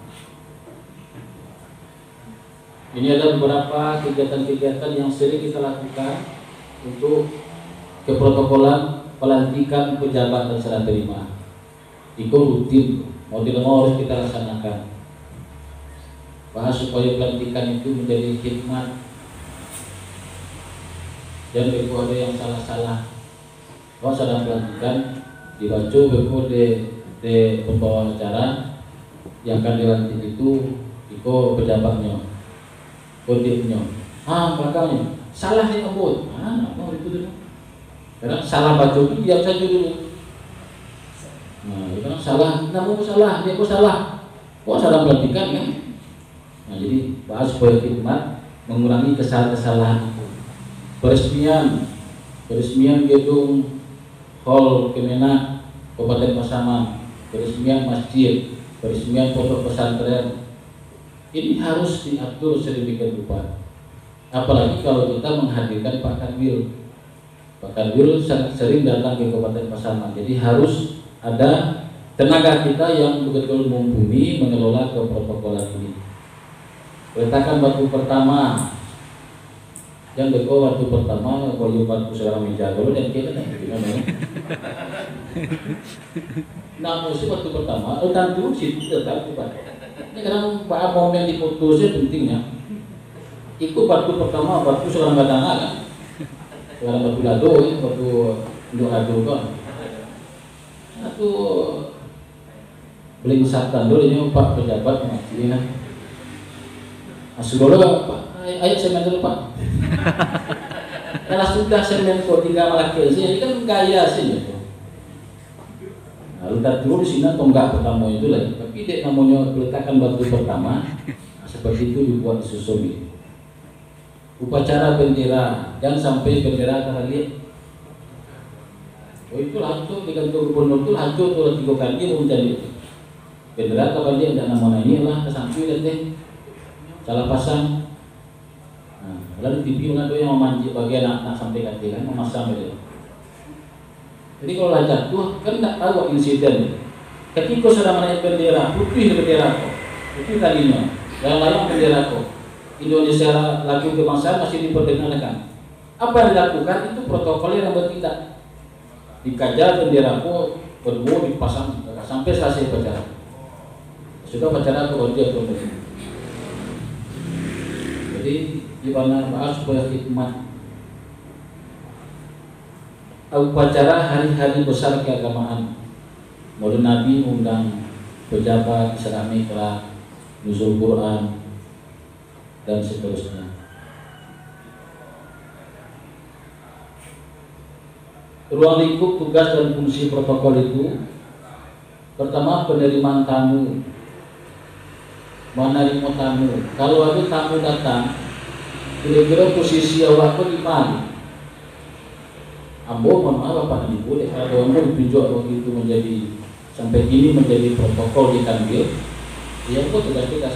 Ini ada beberapa kegiatan-kegiatan yang sering kita lakukan untuk keprotokolan pelantikan pejabat dan serah terima. Itu rutin, mau tidak mau harus kita laksanakan. Bahas supaya pelantikan itu menjadi hikmat dan kalau ada yang salah-salah. Kalau sedang pelantikan dibaca de pembawa acara yang akan dilantik itu pejabatnya, kodenya, belakangnya salah nih ngebut, mau itu dulu. Karena salah baca itu diam saja dulu. Nah, karena salah, namun salah, dia kok salah, kok salah pelantikan kan? Nah, jadi bahas supaya hikmat mengurangi kesalahan-kesalahan itu. Peresmian gedung hall Kemenak Kabupaten Pasaman, peresmian masjid, peresmian pondok pesantren, ini harus diatur sedemikian rupa. Apalagi kalau kita menghadirkan Pak Kanwil. Pak Kanwil sangat sering datang ke Kabupaten Pasaman, jadi harus ada tenaga kita yang betul-betul mumpuni mengelola keprotokolan ini. Peletakan batu pertama, yang beko waktu pertama kalau batu seorang meja kalau dan kita gimana? Nah, musim waktu pertama, tentu situ tetap Pak. Ini karena Pak momen diputusnya pentingnya. Ikut batu pertama, batu seorang batanga kan, seorang batu lado, batu untuk ado kan. Satu beling satan dulu ini Pak pejabat ini kan. Masuk dulu Pak, ayo semen dulu Pak. Karena sudah semen kok tinggal malah ke sini kan gaya sih gitu. Lalu dulu di sini tonggak pertama itu lagi, tapi dia namanya peletakan batu pertama, seperti itu dibuat disusun. upacara bendera, jangan sampai bendera terlihat. Oh itu hancur di kantor gubernur itu hancur tuh 3 kali mau jadi bendera kapan dia tidak nama ini lah kesamping dan deh salah pasang. Nah, lalu TV mana tuh yang memanji bagian nak sampai kaki kan memasang gitu. Jadi kalau lajak tuh kan tak tahu insiden. Ketika sudah menaik bendera putih bendera kok, putih tadinya, yang lain bendera kok. Indonesia lagu kebangsaan masih diperdengarkan. Apa yang dilakukan itu protokol yang bertindak. Dikajar bendera kok berdua dipasang sampai selesai upacara. Sudah upacara kok dia kembali. Jadi gimana bahas supaya hikmah upacara hari-hari besar keagamaan. Mulai Nabi undang pejabat Islami kelas nuzul Quran dan seterusnya. Ruang lingkup tugas dan fungsi protokol itu pertama penerimaan tamu, menerima tamu. Kalau ada tamu datang, kira-kira posisi awak di mana? Ambo mohon maaf Bapak dan Ibu, kalau ambo ditunjuk begitu menjadi sampai kini menjadi protokol di Kanwil, ya kok tugas-tugas.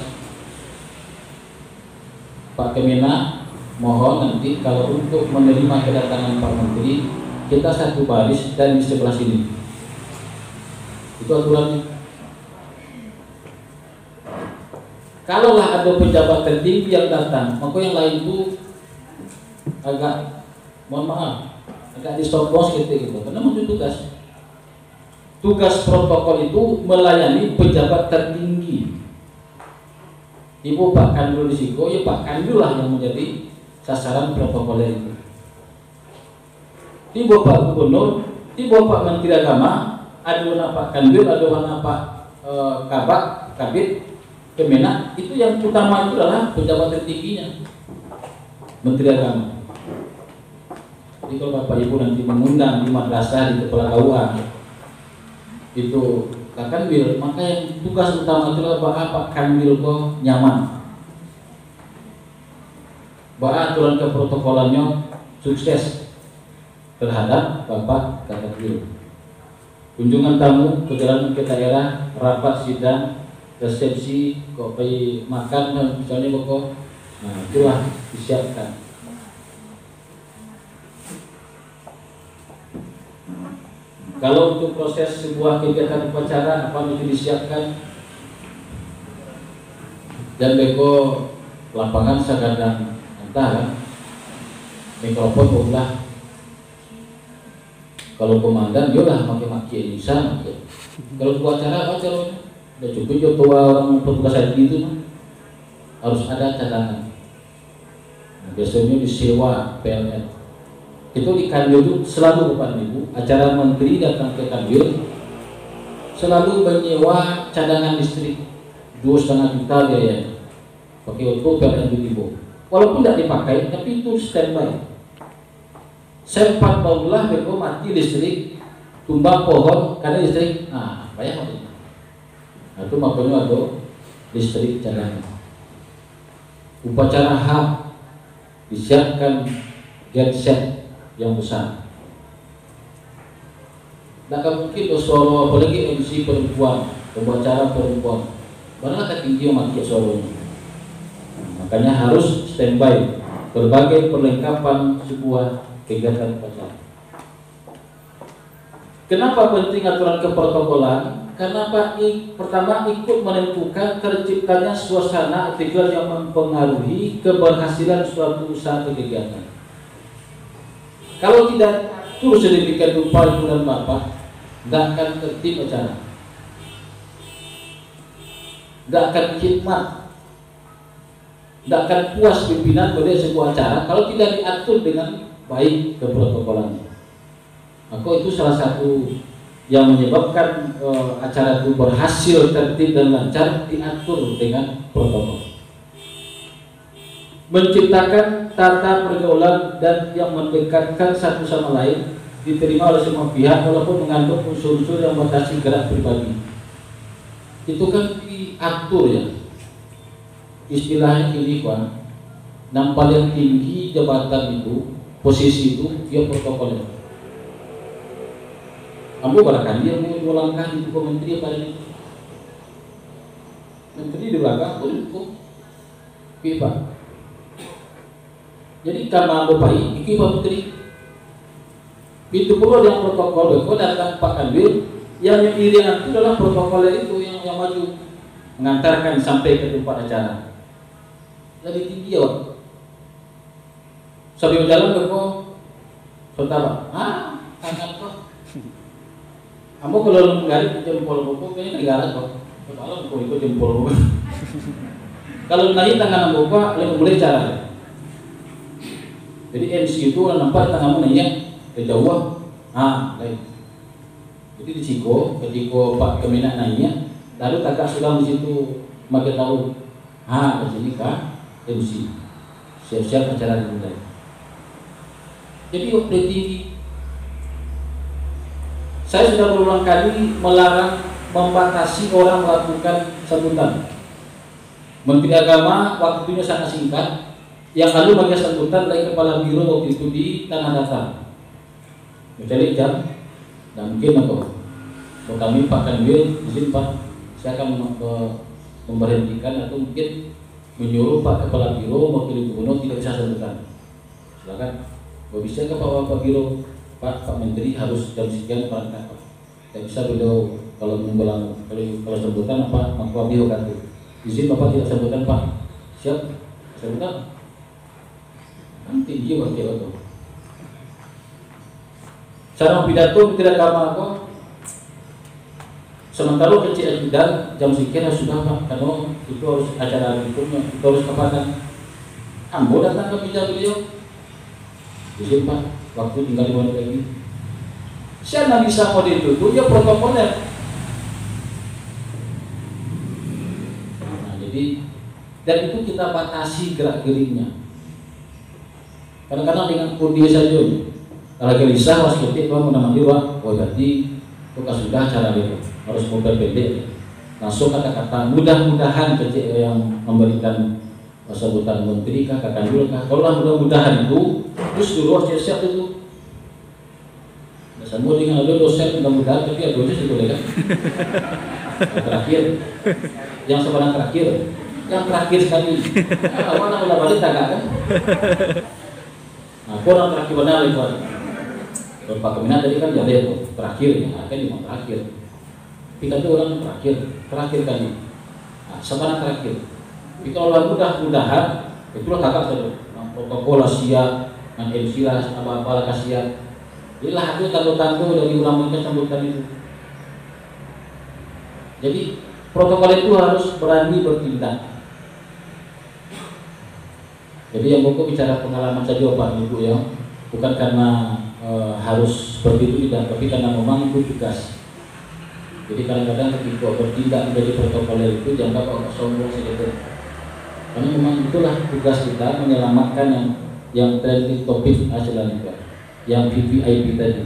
Pak Kemenak mohon nanti kalau untuk menerima kedatangan Pak Menteri kita satu baris dan di sebelah sini. Itu aturannya. Kalaulah ada pejabat tertinggi yang datang, maka yang lain itu agak mohon maaf, agak di stop loss gitu, karena itu tugas. Tugas protokol itu melayani pejabat tertinggi. Ibu Pak Kandul di Siko, ya Pak Kandul lah yang menjadi sasaran protokoler itu. Di Bapak Gubernur, di Bapak Menteri Agama, ada warna Pak Kandul, ada warna Pak Kabak, Kabit, Kemenak, itu yang utama itu adalah pejabat tertingginya, Menteri Agama. Jadi kalau Bapak Ibu nanti mengundang di madrasah di kepala KUA itu Pak Kanwil, maka yang tugas utama itu adalah Pak Kanwil kok nyaman, bahwa aturan keprotokolannya sukses terhadap Bapak Kanwil. Kunjungan tamu, perjalanan ke daerah, rapat sidang, resepsi, kopi makan, misalnya pokok, nah itulah disiapkan. Kalau untuk proses sebuah kegiatan upacara apa yang disiapkan dan beko lapangan sakadang antara mikrofon belah. Kalau komandan yolah pakai maki bisa maki. Kalau upacara apa caranya? Udah cukup jo tua orang petugas IT itu harus ada cadangan. Nah, biasanya disewa PLN. Itu di Kanwil itu selalu Bapak Ibu, acara menteri datang ke Kanwil selalu menyewa cadangan listrik 2,5 juta biaya pakai auto PLN Ibu. Walaupun tidak dipakai, tapi itu standby. Saya 4 tahun lah beko mati listrik, tumbang pohon karena listrik. Nah, bayang maksudnya. Nah, itu makanya ada listrik cadangan. Upacara HAM disiapkan genset yang besar. Tidak mungkin suara apalagi MC perempuan, pembicara perempuan. Mana tinggi yang mati suaranya. Makanya harus standby berbagai perlengkapan sebuah kegiatan upacara. Kenapa penting aturan keprotokolan? Karena pertama ikut menentukan terciptanya suasana aktivitas yang mempengaruhi keberhasilan suatu usaha atau kegiatan. Kalau tidak terus sedemikian rupa Ibu dan Bapak, tidak akan tertib acara, tidak akan khidmat, tidak akan puas pimpinan pada sebuah acara kalau tidak diatur dengan baik keprotokolannya. Maka itu salah satu yang menyebabkan acara itu berhasil, tertib dan lancar, diatur dengan protokol. Menciptakan tata pergaulan dan yang mendekatkan satu sama lain diterima oleh semua pihak walaupun mengandung unsur-unsur yang membatasi gerak pribadi. Itu kan diatur ya. Istilahnya ini kan, yang paling tinggi jabatan itu, posisi itu, dia protokoler. Ambo barangkali dia mau dua langkah itu ke menteri pada itu. Menteri di belakang, kok pipa. Jadi karena ambo baik, iki Pak Menteri. Itu perlu yang protokol, kok datang Pak Kanwil, yang iringan itu adalah protokoler itu yang maju mengantarkan sampai ke tempat acara. Lebih tinggi ya, Pak. Sambil jalan kok, saudara, tangan kok. Ambo kalau menggaris jempol buku, kayaknya negara kok. Kalau buku itu jempol buku. Kalau naik tangan ambo Pak, lebih boleh cara. Jadi MC itu nampak tanganmu naik ke jauh, lain. Jadi di Ciko, ketika Pak Kemenak naiknya, lalu kakak sudah di situ makin tahu, ke sini kah MC, siap-siap acara dimulai. Jadi udah tinggi. Saya sudah berulang kali melarang, membatasi orang melakukan sambutan. Menteri Agama waktunya sangat singkat. Yang lalu bagi sambutan dari kepala biro waktu itu di Tanah Datar. Mencari jam dan mungkin kalau kami Pak Kanwil izin Pak, saya akan memberhentikan atau mungkin menyuruh Pak Kepala Biro Wakil Gubernur tidak bisa sambutan. Silakan. Kalau bisa ke Pak Biro, Pak Menteri harus jam sekian berangkat. Tidak bisa beliau kalau mengulang kalau sambutan apa Pak Biro kan. Izin Bapak tidak sambutan Pak. Siap sambutan. Kan tinggi wakil itu. Cara pidato tidak kamar kok. Sementara kecil dan jam sekian sudah Pak, karena itu harus acara hukumnya, itu harus kapan? Ambo datang ke meja beliau. Izin Pak, waktu tinggal 5 menit lagi. Saya nggak bisa mau ditutup, ya protokoler. Nah, jadi dan itu kita batasi gerak geriknya. Kadang-kadang dengan kode saja. Kalau gelisah was ketik kalau menamati Pak, berarti itu sudah cara itu harus memperpendek. Langsung kata-kata mudah-mudahan kecil yang memberikan sebutan menteri kah, kakak dulu kah. Kalau mudah-mudahan itu terus dulu siap-siap itu. Sama dengan ada dosen mudah-mudahan tapi ada dosen itu kan. Terakhir, yang sebenarnya terakhir, yang terakhir sekali. Awalnya udah balik tak kan? Nah, orang terakhir benar itu. Kalau Pak Kemenak tadi kan jadi terakhir, kan memang terakhir. Kita itu orang terakhir kali. Nah, sebenarnya terakhir. Tapi kalau mudah-mudahan, itulah kakak saja. Protokol siap, dengan MC lah, apa-apa kasihan. Inilah itu tanda-tanda dari undang-undang sambutan itu. Jadi protokol itu harus berani bertindak. Jadi yang pokok bicara pengalaman saja Pak Ibu ya, bukan karena harus seperti itu tidak, tapi karena memang itu tugas. Jadi kadang-kadang ketika bertindak menjadi protokoler itu jangan kok sombong segitu. Karena memang itulah tugas kita menyelamatkan yang trending topik selanjutnya, yang VVIP tadi.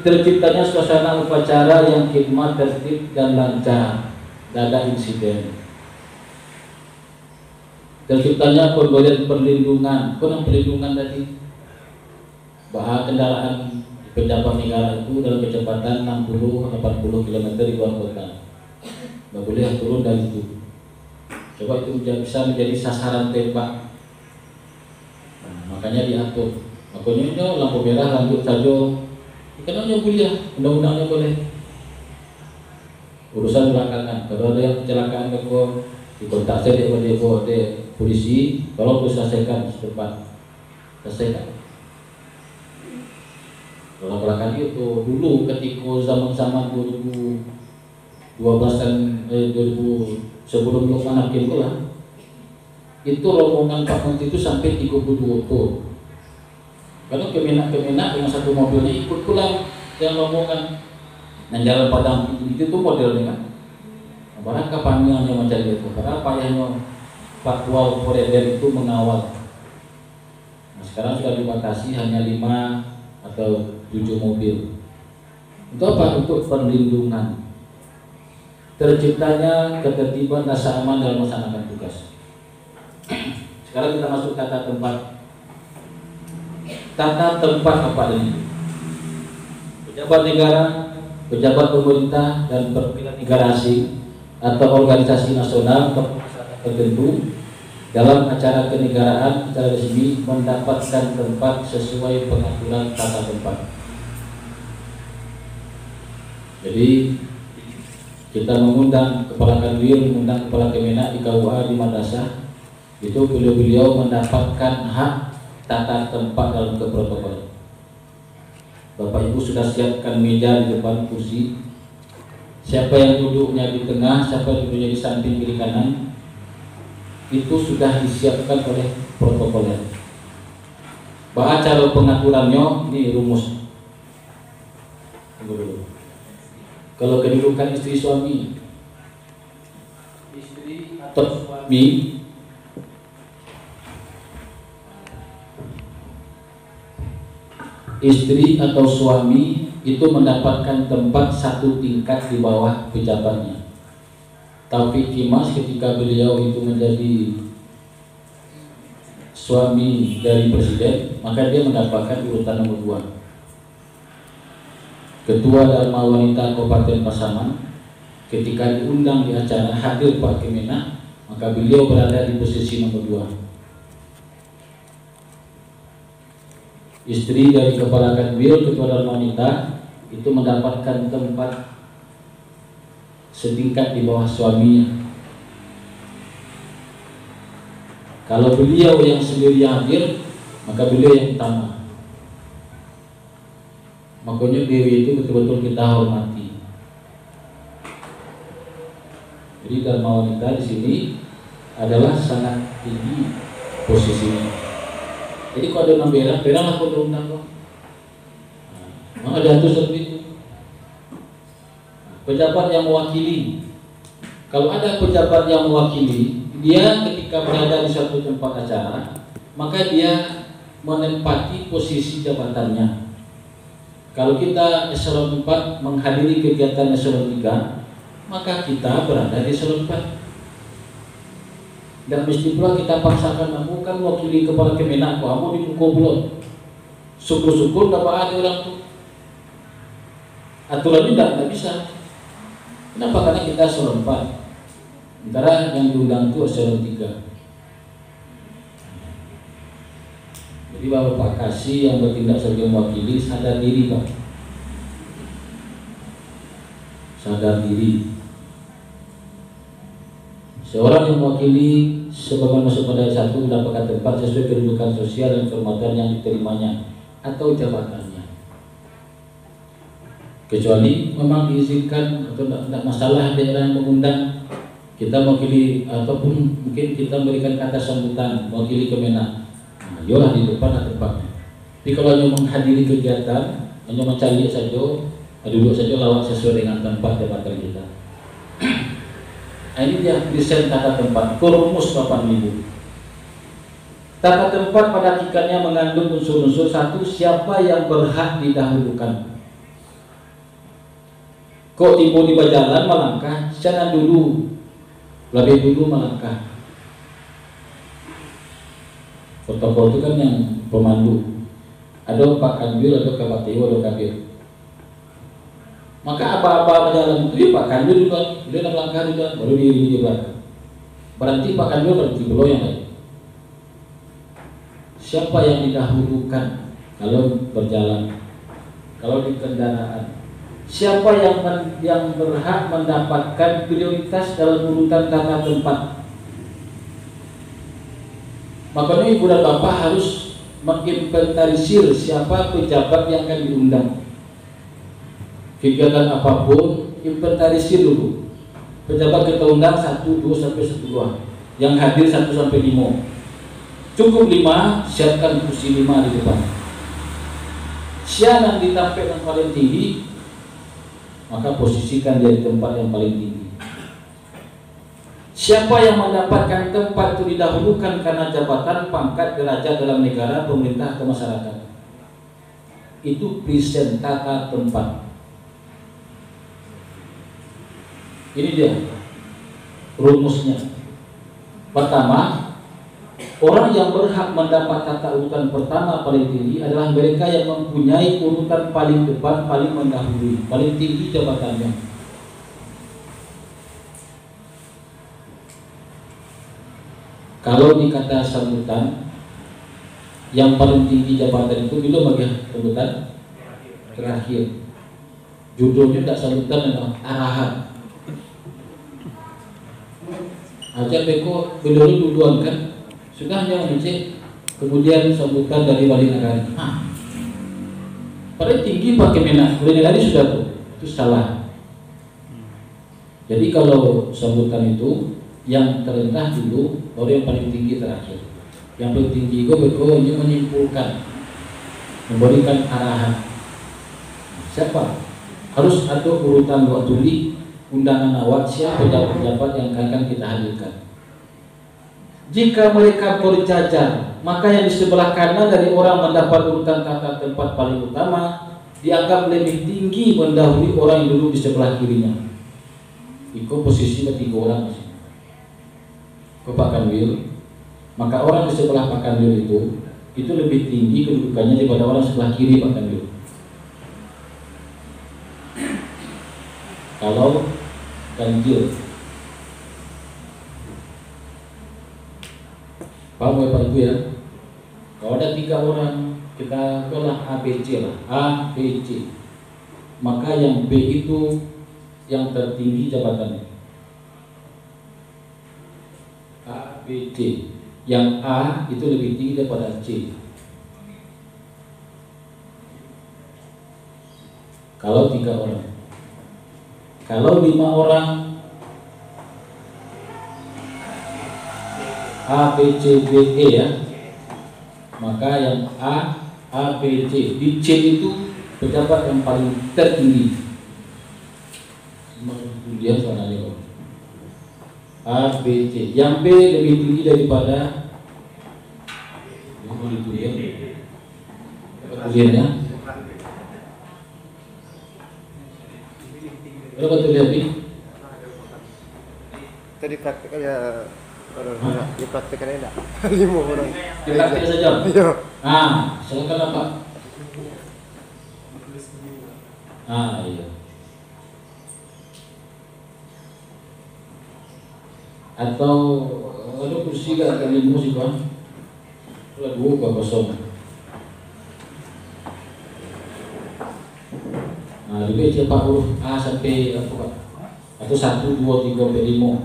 Terciptanya suasana upacara yang khidmat, tertib dan lancar, tidak ada insiden. Terciptanya pemberian perlindungan, perlindungan tadi bahwa kendaraan pejabat negara itu dalam kecepatan 60-80 km di luar kota, nggak boleh turun dari itu. Coba itu bisa menjadi sasaran tembak. Nah, makanya diatur. Makanya lampu merah lanjut saja. Kenapa boleh? Undang-undangnya boleh. Urusan belakangan. Kalau ada yang kecelakaan dikontak saya dia polisi, tolong selesaikan setempat, selesaikan. Kalau belakang itu dulu ketika zaman 2012 dan 2000 sebelum Lukman Hakim lah, itu rombongan Pak Menteri itu sampai 32 ton. Karena kemenak dengan satu mobilnya ikut pulang yang rombongan. Nah jalan Padang itu tuh modelnya kan. Barang kapannya macam itu, karena payahnya Patwal Forever itu mengawal. Nah, sekarang sudah dibatasi hanya 5 atau 7 mobil. Untuk apa? Untuk perlindungan. Terciptanya ketertiban rasa aman dalam melaksanakan tugas. Sekarang kita masuk tata tempat. Tata tempat apa ini? Pejabat negara, pejabat pemerintah, dan perwakilan negara asing atau organisasi nasional atau masyarakat tertentu dalam acara kenegaraan secara resmi mendapatkan tempat sesuai pengaturan tata tempat. Jadi kita mengundang Kepala Kanwil, mengundang Kepala Kemenak di KUA di Madrasah, itu beliau-beliau mendapatkan hak tata tempat dalam keprotokolan. Bapak Ibu sudah siapkan meja di depan, kursi. Siapa yang duduknya di tengah, siapa yang duduknya di samping kiri kanan, itu sudah disiapkan oleh protokoler. Bahwa cara pengaturannya ini rumus. Tunggu dulu. Kalau kedudukan istri suami, istri atau suami itu mendapatkan tempat satu tingkat di bawah pejabatnya. Taufik Kimas ketika beliau itu menjadi suami dari presiden, maka dia mendapatkan urutan nomor 2. Ketua Dharma Wanita Kabupaten Pasaman ketika diundang di acara hadir Pak Kemenak, maka beliau berada di posisi nomor 2. Istri dari Kepala Kanwil, Ketua Dharma Wanita itu mendapatkan tempat setingkat di bawah suaminya. Kalau beliau yang sendiri hadir, maka beliau yang utama. Makanya Dewi itu betul-betul kita hormati. Jadi Dharma Wanita di sini adalah sangat tinggi posisinya. Jadi kalau ada nama berang aku undang kok. Nah, ada atur seperti itu. Pejabat yang mewakili. Kalau ada pejabat yang mewakili, dia ketika berada di suatu tempat acara, maka dia menempati posisi jabatannya. Kalau kita eselon 4 menghadiri kegiatan eselon 3, maka kita berada di eselon 4. Dan mesti pula kita paksakan, kamu kan wakili Kepala Kemenak, kamu di Mukobulon. Syukur-syukur dapat ada orang tuh. Aturan ini tidak bisa. Kenapa? Karena kita eselon 4. Sementara yang diundang itu eselon 3. Jadi Bapak Kasih yang bertindak sebagai mewakili sadar diri, Pak. Sadar diri. Seorang yang mewakili sebagaimana masuk pada 1 mendapatkan tempat sesuai kedudukan sosial dan kehormatan yang diterimanya atau jabatannya. Kecuali memang diizinkan atau tidak masalah daerah yang mengundang, kita mewakili ataupun mungkin kita memberikan kata sambutan mewakili Kemenak. Nah, yolah di depan atau tempatnya. Tapi kalau hanya menghadiri kegiatan, hanya mencari saja, duduk saja lawat sesuai dengan tempat jabatan kita. Nah, ini dia desain tata tempat, rumus Bapak Ibu. Tata tempat pada hakikatnya mengandung unsur-unsur. 1, siapa yang berhak didahulukan. Kok tiba di jalan melangkah, jangan dulu, lebih dulu melangkah. Protokol itu kan yang pemandu. Ada Pak Kanwil, ada KPTU, ada KPU. Maka apa-apa jalan itu Pak Kanwil juga, dia nak langkah juga, baru diri di belakang. Berhenti Pak Kanwil, berhenti dulu yang lain. Siapa yang didahulukan kalau berjalan, kalau di kendaraan? Siapa yang berhak mendapatkan prioritas dalam urutan tata tempat? Makanya Ibu dan Bapak harus menginventarisir siapa pejabat yang akan diundang. Kegiatan apapun, inventarisir dulu. Pejabat kita undang 1, 2 sampai 1, 2. Yang hadir 1 sampai 5. Cukup 5, siapkan kursi 5 di depan. Siapa yang ditampilkan paling tinggi, maka posisikan dia di tempat yang paling tinggi. Siapa yang mendapatkan tempat itu didahulukan karena jabatan, pangkat, derajat dalam negara, pemerintah, atau masyarakat. Itu present tata tempat. Ini dia rumusnya. Pertama, Orang yang berhak mendapat tata urutan pertama paling tinggi adalah mereka yang mempunyai urutan paling depan, paling mendahului, paling tinggi jabatannya. Kalau dikata sambutan, yang paling tinggi jabatan itu belum bagi sambutan terakhir. Judulnya tidak sambutan, adalah arahan. Aja beko belum duluan kan, sudah jangan ngecek, kemudian sambutan dari wali negari. Paling tinggi pakai menak, wali negari sudah tuh, itu salah. Jadi kalau sambutan itu yang terendah dulu, baru yang paling tinggi terakhir. Yang paling tinggi itu beko ini menyimpulkan, memberikan arahan. Siapa? Harus ada urutan waktu di undangan awak siapa pejabat-pejabat yang akan kita hadirkan. Jika mereka berjajar, maka yang di sebelah kanan dari orang mendapat urutan tata tempat paling utama dianggap lebih tinggi mendahului orang yang duduk di sebelah kirinya. Itu posisi tiga orang. Pak Kanwil, maka orang di sebelah Pak Kanwil itu lebih tinggi kedudukannya daripada orang sebelah kiri Pak Kanwil. Kalau ganjil, paham ya Pak Ibu ya? Kalau ada 3 orang, kita tolak ABC lah, A, B, C. Maka yang B itu yang tertinggi jabatannya. A, B, C. Yang A itu lebih tinggi daripada C. Kalau 3 orang. Kalau 5 orang, A, B, C, D, E ya, maka yang A, B, C. Di C itu pejabat yang paling tertinggi. Kemudian soalnya A, B, C. Yang B lebih tinggi daripada kemudiannya. Berapa tuh lihat nih? Tadi praktekannya dipraktekannya enggak? 5 orang. Dipraktek saja. Iya. Silakan Pak. Iya. Atau ada kursi gak ada 5 sih Bang? Ada 2 kosong. Lebih cepat huruf A sampai apa Pak? Atau 1, 2, 3, 4, 5.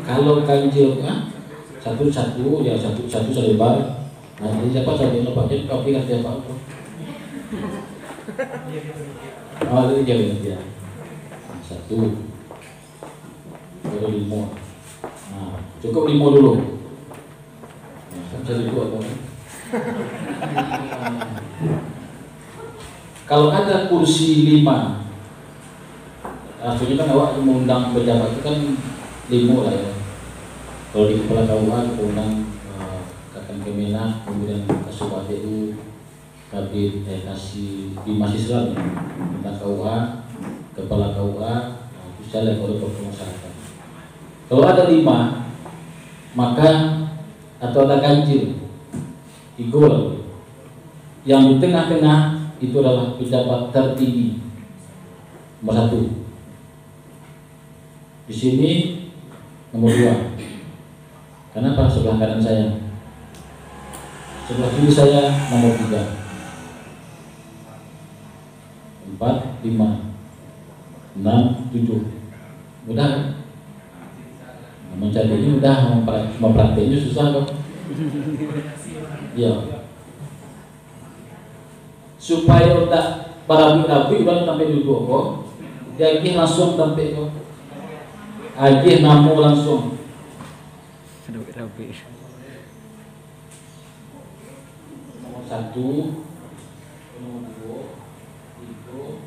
Kalau ganjil satu ya satu selebar. Nanti siapa sampai lepasnya kau ingat siapa apa? Itu jauh ya. 1, 2, 5. Cukup 5 dulu. Jadi 2 apa? Kalau ada kursi 5, artinya kan awak mengundang pejabat itu kan 5 lah ya. Kalau di kepala KUA undang Kakang Kemenak, kemudian Kasubag DU, Kabit kasih di mahasiswa tentang KUA, kepala KUA, itu saya kalau masyarakat. Kalau ada 5, maka atau ada ganjil, igol, yang di tengah-tengah itu adalah pejabat tertinggi nomor 1. Di sini nomor 2. Kenapa sebelah kanan saya? Sebelah kiri saya nomor 3, 4, 5, 6, 7. Mudah kan? Mencari ini mudah, mempraktiknya susah kok. Ya. Supaya tak rapi-rapi udah sampai duduk kok. Jadi langsung sampai kok. Agih namu langsung. Rapi. Nomor 1, nomor 2, 3,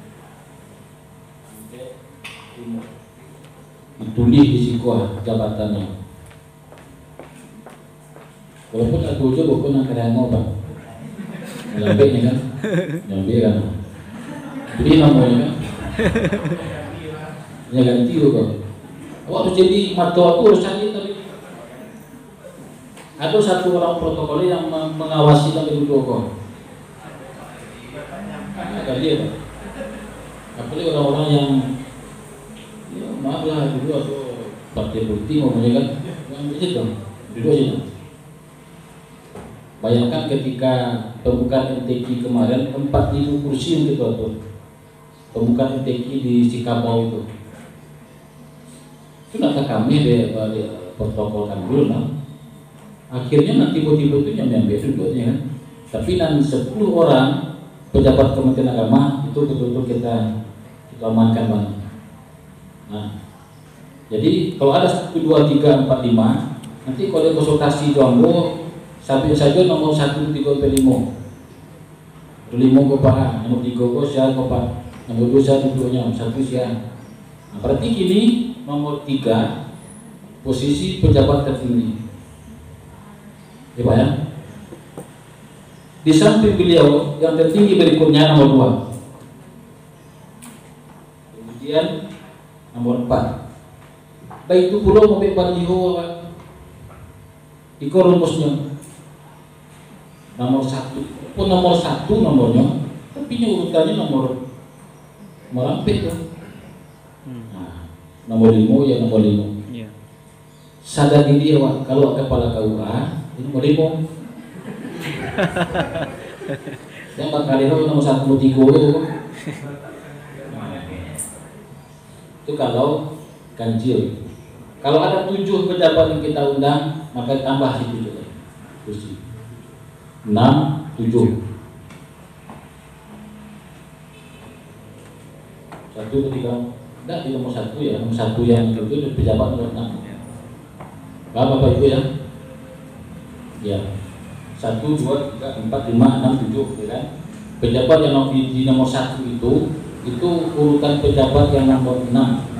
4, 5. Ditulis di sikuah jabatannya. Walaupun aku aja bukan nak kerana Bang. Nyampe kan? Nyampe kan? Beli namanya kan. Ya ganti kok. Awak harus jadi mata aku harus cari tapi ada satu orang protokol yang mengawasi sampai dulu kok. Ada dia Pak. Apalagi orang-orang yang ya, maaf lah dulu atau partai politik ngomongnya kan yang begitu dulu aja. Bayangkan ketika pembukaan MTQ kemarin 4.000 kursi yang kita atur. Pembukaan MTQ di Cikabau itu. Itu data kami di protokol kami dulu nah. Akhirnya nanti tiba-tiba itu nyampe dulunya kan. Tapi nanti 10 orang pejabat Kementerian Agama itu betul-betul kita amankan Bang. Nah, jadi kalau ada 1, 2, 3, 4, 5 nanti kalau ada konsultasi Joambo sampai saja nomor 1, 3, 5 5 kopa, nomor 3 ko siya kopa, nomor 2 siya dua-duanya, 1 siya. Nah, berarti kini nomor 3 posisi pejabat tertinggi. Ya Pak ya. Di samping beliau yang tertinggi berikutnya nomor 2. Kemudian nomor 4. Baik itu pulau mau baliho Pak. Iko rumusnya nomor 1. Pun nomor 1 nomornya, tapi urutannya nomor merampik tuh. Nah, nomor 5 ya nomor 5. Iya. Sadar diri ya Pak, kalau kepala KUA ini nomor 5. Yang bakal itu nomor 1, 3 itu. Itu kalau ganjil. Kalau ada 7 pejabat yang kita undang, maka tambah situ juga kursi. 6, 7. 1, 3. Enggak di nomor 1 ya, nomor 1 yang itu pejabat nomor 6. Bapak Ibu ya. Ya. 1, 2, 3, 4, 5, 6, 7 ya kan. Pejabat yang di nomor 1 itu urutan pejabat yang nomor 6.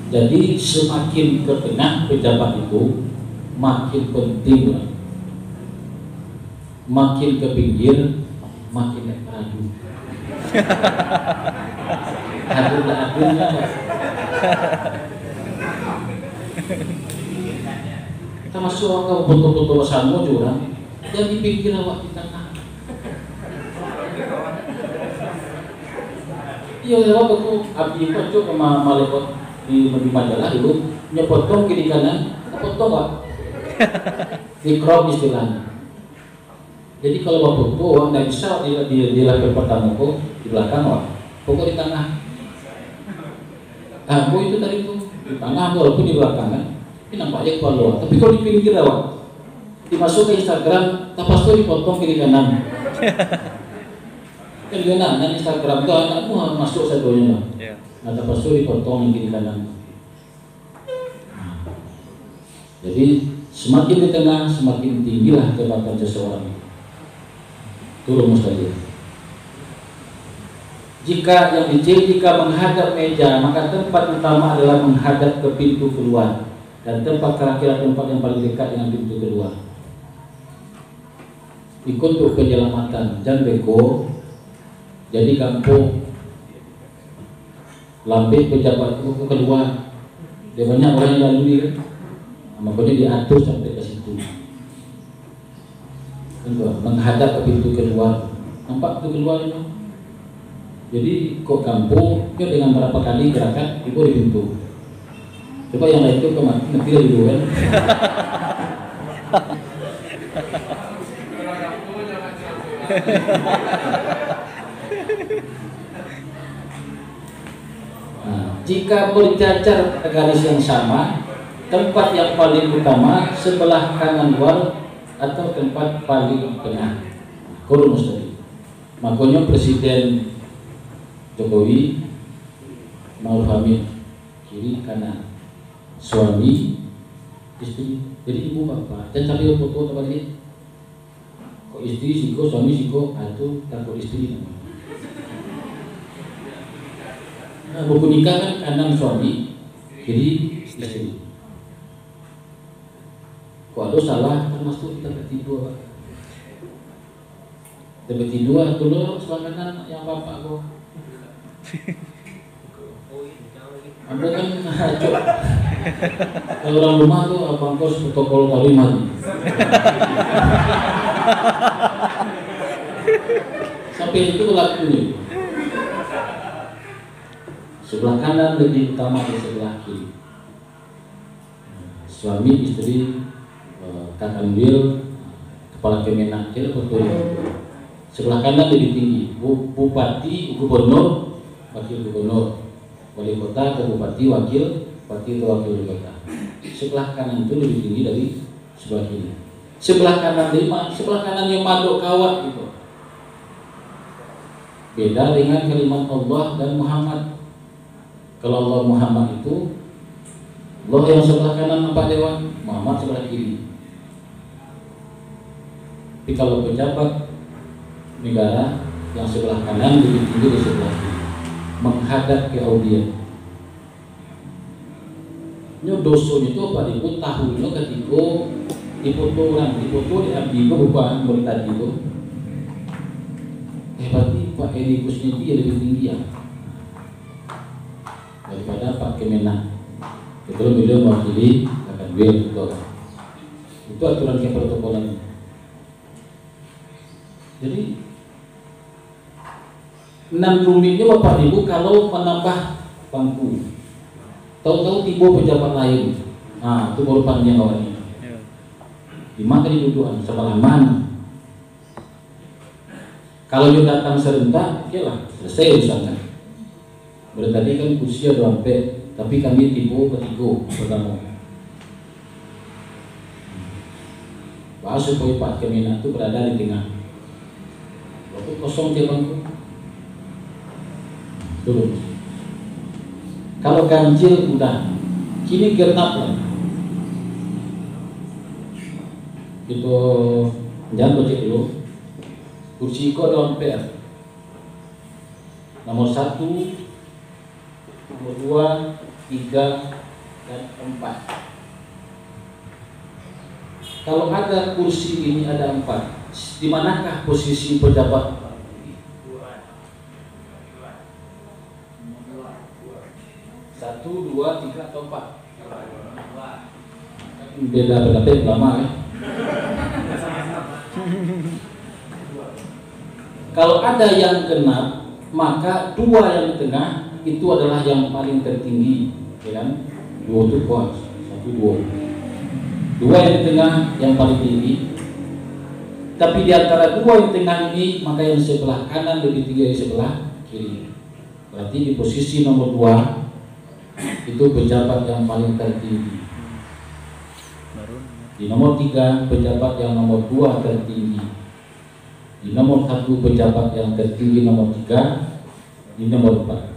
Jadi semakin ke tengah pejabat itu makin penting, makin ke pinggir makin adu. Adu-adunya kita masuk ke foto-foto sama juga yang dipikir awak di tengah. Iya, saya waktu abdi itu ke malaikat di majalah dulu nyepotong kiri kanan, potong Pak. Di crop istilahnya. Jadi kalau bapak foto orang nggak bisa di level pertama kok di belakang Pak, pokok di tengah. Ah, itu tadi itu di tengah walaupun di belakang kan. Ini nampaknya keluar, tapi kalau di pinggir Pak, dimasuk ke Instagram, tapas tuh dipotong kiri kanan. Kan dia nanya Instagram tuh anakmu masuk satunya Pak. Nah, tapas tuh dipotong kiri kanan. Jadi semakin di tengah semakin tinggilah jabatan seseorang. Itu rumus tadi. Jika yang jika menghadap meja, maka tempat utama adalah menghadap ke pintu keluar, dan tempat terakhir tempat yang paling dekat dengan pintu keluar. Ikut untuk penyelamatan, jangan bego. Jadi kampung lambe pejabat itu keluar, dia banyak orang yang lalu dia, makanya diatur sampai ke situ. Menghadap ke pintu keluar, nampak pintu keluar itu. Jadi kok kampung itu dengan berapa kali gerakan ibu di pintu. Coba yang lain itu nanti dulu kan. Nah, jika berjajar garis yang sama, tempat yang paling utama sebelah kanan luar atau tempat paling tengah. Rumus tadi. Makanya Presiden Jokowi Ma'ruf Amin kiri kanan, suami istri. Jadi ibu bapak dan sambil foto tempat ini kok istri siko suami siko itu takut istri namanya. Nah, buku nikah kan kanan suami kiri istri. Kok ada salah kan masuk kita ketipu Pak. Tebeti dua dulu sebelah kanan yang bapak kok. Anda kan ngaco. Kalau orang rumah tuh abang kos protokol kalimat. Sampai itu lakunya. Sebelah kanan lebih utama dari sebelah kiri. Suami, istri, kakak Wil, kepala Kemenak, sebelah kanan lebih tinggi. Bupati, gubernur, wakil gubernur, wali kota, bupati, wakil itu wakil wali kota. Sebelah kanan itu lebih tinggi dari sebelah kiri. Sebelah kanan sebelah kanan yang madok kawat gitu. Beda dengan kalimat Allah dan Muhammad. Kalau Allah Muhammad itu Allah yang sebelah kanan nampak dewan, Muhammad sebelah kiri. Tapi kalau pejabat negara yang sebelah kanan lebih tinggi dari sebelah kiri, menghadap ke audien. Ini dosa itu apa? Itu tahunya ketika dipoto orang, dipoto diambil bukan berita itu. Berarti Pak Edi Kusniti lebih tinggi ya daripada Pak Kemenak. Itu beliau mewakili akan beliau itu aturan keprotokolan. Jadi 6 rumitnya Bapak Ibu kalau menambah bangku. Tahu-tahu tiba pejabat lain. Nah, itu baru panjang awalnya. Di mana dudukan sebelah mana? Kalau dia datang serentak, oke lah, selesai urusannya. Berarti kan kursi ada sampai, tapi kami tipe ketiga pertama. Bahas supaya Pak Kemenak itu berada di tengah. Waktu kosong dia bangku. Dulu. Kalau ganjil udah, kini genap lah. Itu jangan cek dulu. Kursi kok ada ampere. Nomor 1, nomor 2, 3, dan 4. Kalau ada kursi ini ada 4, di manakah posisi pejabat? 1, 2, 3 atau 4? Beda pendapat lama ya. Kalau ada yang genap, maka 2 yang di tengah itu adalah yang paling tertinggi, ya kan? 2 itu kuat, 1, 2. 2 yang di tengah yang paling tinggi. Tapi di antara 2 yang tengah ini, maka yang sebelah kanan lebih tinggi dari sebelah kiri. Berarti di posisi nomor 2 itu pejabat yang paling tertinggi. Di nomor 3 pejabat yang nomor 2 tertinggi. Di nomor 1 pejabat yang tertinggi nomor 3. Di nomor 4.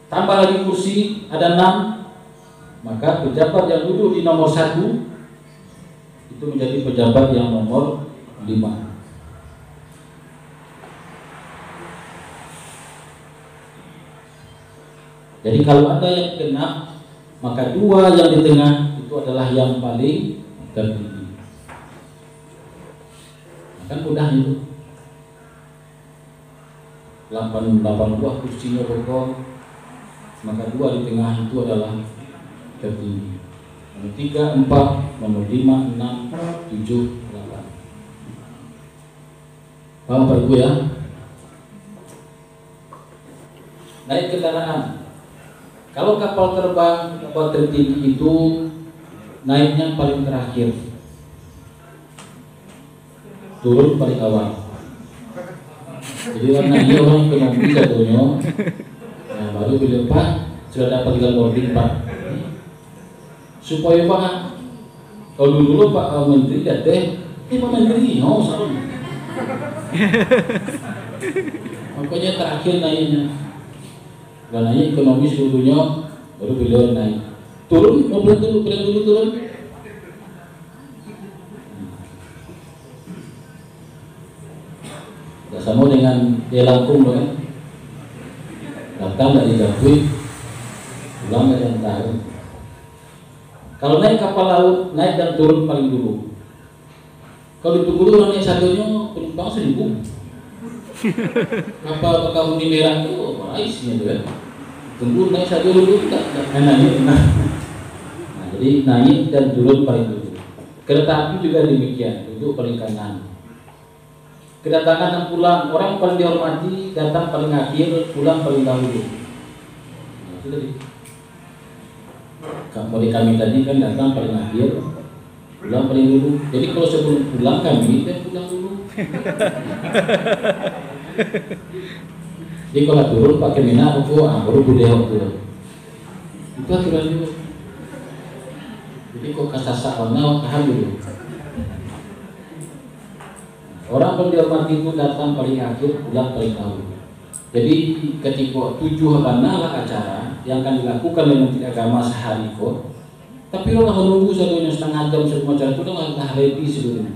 Tambah lagi kursi ada 6. Maka pejabat yang duduk di nomor 1 itu menjadi pejabat yang nomor 5. Jadi kalau ada yang genap, maka 2 yang di tengah itu adalah yang paling tertinggi. Kan mudah itu. 8 buah kursinya pokok, maka 2 di tengah itu adalah tertinggi. Nomor 3, 4, nomor 5, 6, 7, 8. Paham Pak Ibu ya? Naik kendaraan. Kalau kapal terbang, kapal tertinggi itu naiknya paling terakhir, turun paling awal. Jadi naiknya orang ekonomi katanya, nah, baru bilang Pak sudah dapat tinggal boarding Pak. Supaya Pak, kalau dulu Pak Menteri datang, Pak Menteri, salah. Makanya terakhir naiknya. Karena ekonomi seluruhnya baru beliau naik. Turun, mobil dulu turun. Tidak sama dengan dia langkung kan. Datang dari Jabui, pulang dari yang tahu. Kalau naik kapal laut, naik dan turun paling dulu. Kalau ditunggu dulu orang naik satunya penumpang 1.000. Apa kamu di merah itu raisnya tuh ya. Tunggu naik satu dulu tak naik. Nah, jadi naik dan turun paling dulu. Kereta api juga demikian, duduk paling kanan. Kedatangan dan pulang, orang paling dihormati datang paling akhir, pulang paling dahulu. Nah, itu tadi. Kalau kami tadi kan datang paling akhir, pulang paling dulu. Jadi kalau sebelum pulang kami kita pulang dulu. Jadi kalau turun pakai mina aku baru budaya turun. Itu aturan dulu. Jadi kok kasasa warna paham dulu. Orang yang dihormati itu datang paling akhir, pulang paling dahulu. Jadi ketika 7 lah acara yang akan dilakukan oleh Menteri Agama sehari kok, tapi orang menunggu satunya setengah jam sebelum acara itu udah ready sebelumnya.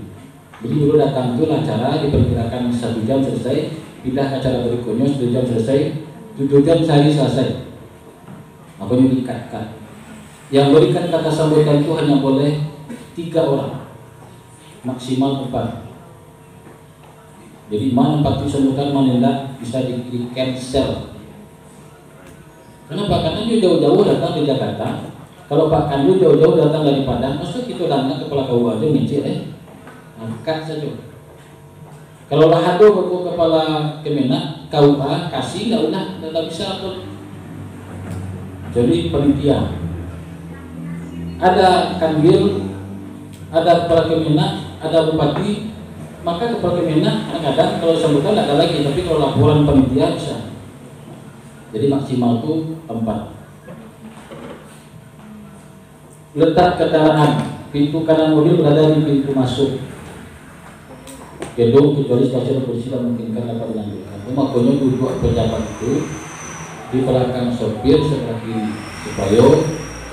Jadi dulu datang itu acara diperkirakan 1 jam selesai, pindah acara berikutnya 1 jam selesai, 7 jam sehari selesai. Makanya diikat-ikat. Yang berikan kata sambutan itu hanya boleh 3 orang, maksimal 4. Jadi mana pakti sambutan mana bisa di cancel. Kenapa? Karena dia jauh-jauh datang dari Jakarta. Kalau Pak Kandu jauh-jauh datang dari Padang, maksud kita datang kepala kabupaten ngecil angkat saja. Kalau Lahado kepala Kemenak, KUA kasih nggak bisa apa. Jadi panitia. Ada Kanwil, ada kepala Kemenak, ada bupati. Maka kepala Kemenak kadang-kadang kalau sambutan ada lagi, tapi kalau laporan panitia bisa. Jadi maksimal itu 4. Letak kendaraan, pintu kanan mobil berada di pintu masuk gedung kecuali stasiun polisi dan memungkinkan dapat dilanjutkan. Makanya duduk pejabat itu di belakang sopir sebelah kiri supaya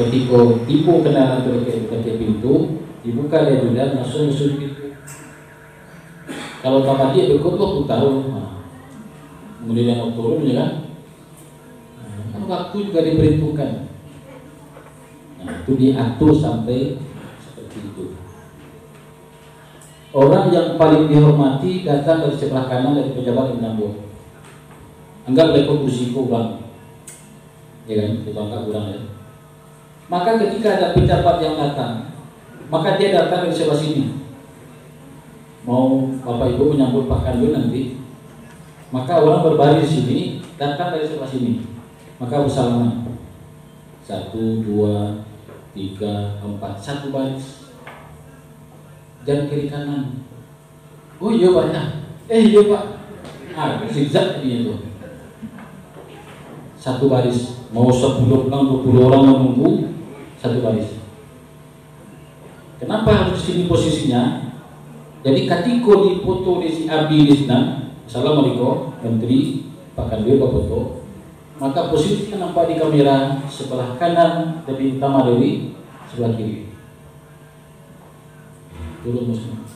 ketika tipu kendaraan ke pintu dibuka dia juga langsung masuk pintu. Kalau tanpa dia berikut waktu tahu, kemudian yang turun ya kan, waktu juga diperhitungkan. Nah, itu diatur sampai seperti itu. Orang yang paling dihormati datang dari sebelah kanan dari pejabat yang menyambut. Anggap lekuk bersiko bang, ya kan, kita angkat ulang ya. Maka ketika ada pejabat yang datang, maka dia datang dari sebelah sini. Mau Bapak Ibu menyambut Pak Kandu nanti, maka orang berbaris di sini datang dari sebelah sini, maka bersalaman 1, 2, 3, 4, 1 baris, dan kiri kanan. Oh iya Pak ya, iya Pak. Zigzag ini itu 1 baris, mau 10 orang 20 orang menunggu 1 baris. Kenapa harus di sini posisinya? Jadi ketika dipoto di si Abi Lisna, Assalamualaikum Menteri Pak Kandu Pak foto, maka posisinya nampak di kamera sebelah kanan lebih utama dari sebelah kiri. Turun muslim.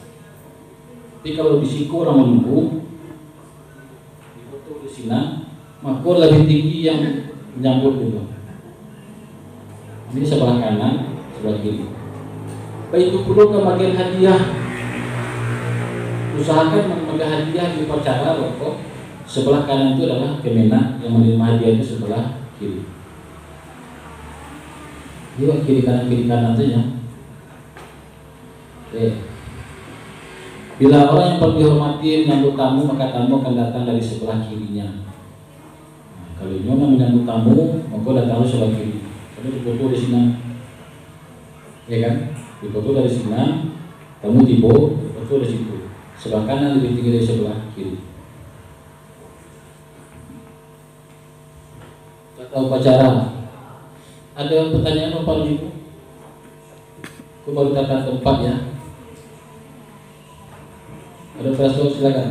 Tapi kalau di siku orang menunggu, di foto di sini, maka lebih tinggi yang menyambut dulu. Ini sebelah kanan, sebelah kiri. Baik itu perlu ke bagian hadiah. Usahakan memegang hadiah di upacara rokok. Sebelah kanan itu adalah Kemenak, yang menerima hadiah itu sebelah kiri. Jadi kiri kanan saja. Bila orang yang paling dihormati menyambut tamu, maka tamu akan datang dari sebelah kirinya. Nah, kalau nyonya menyambut tamu, maka datang sebelah kiri. Kalau dipoto di sini, ya kan? Dipoto dari sini, tamu tiba, dipoto dari situ. Sebelah kanan lebih tinggi dari sebelah kiri. Kata upacara. Ada pertanyaan Bapak Ibu? Aku baru kata tempat ya. Ada perasaan silakan.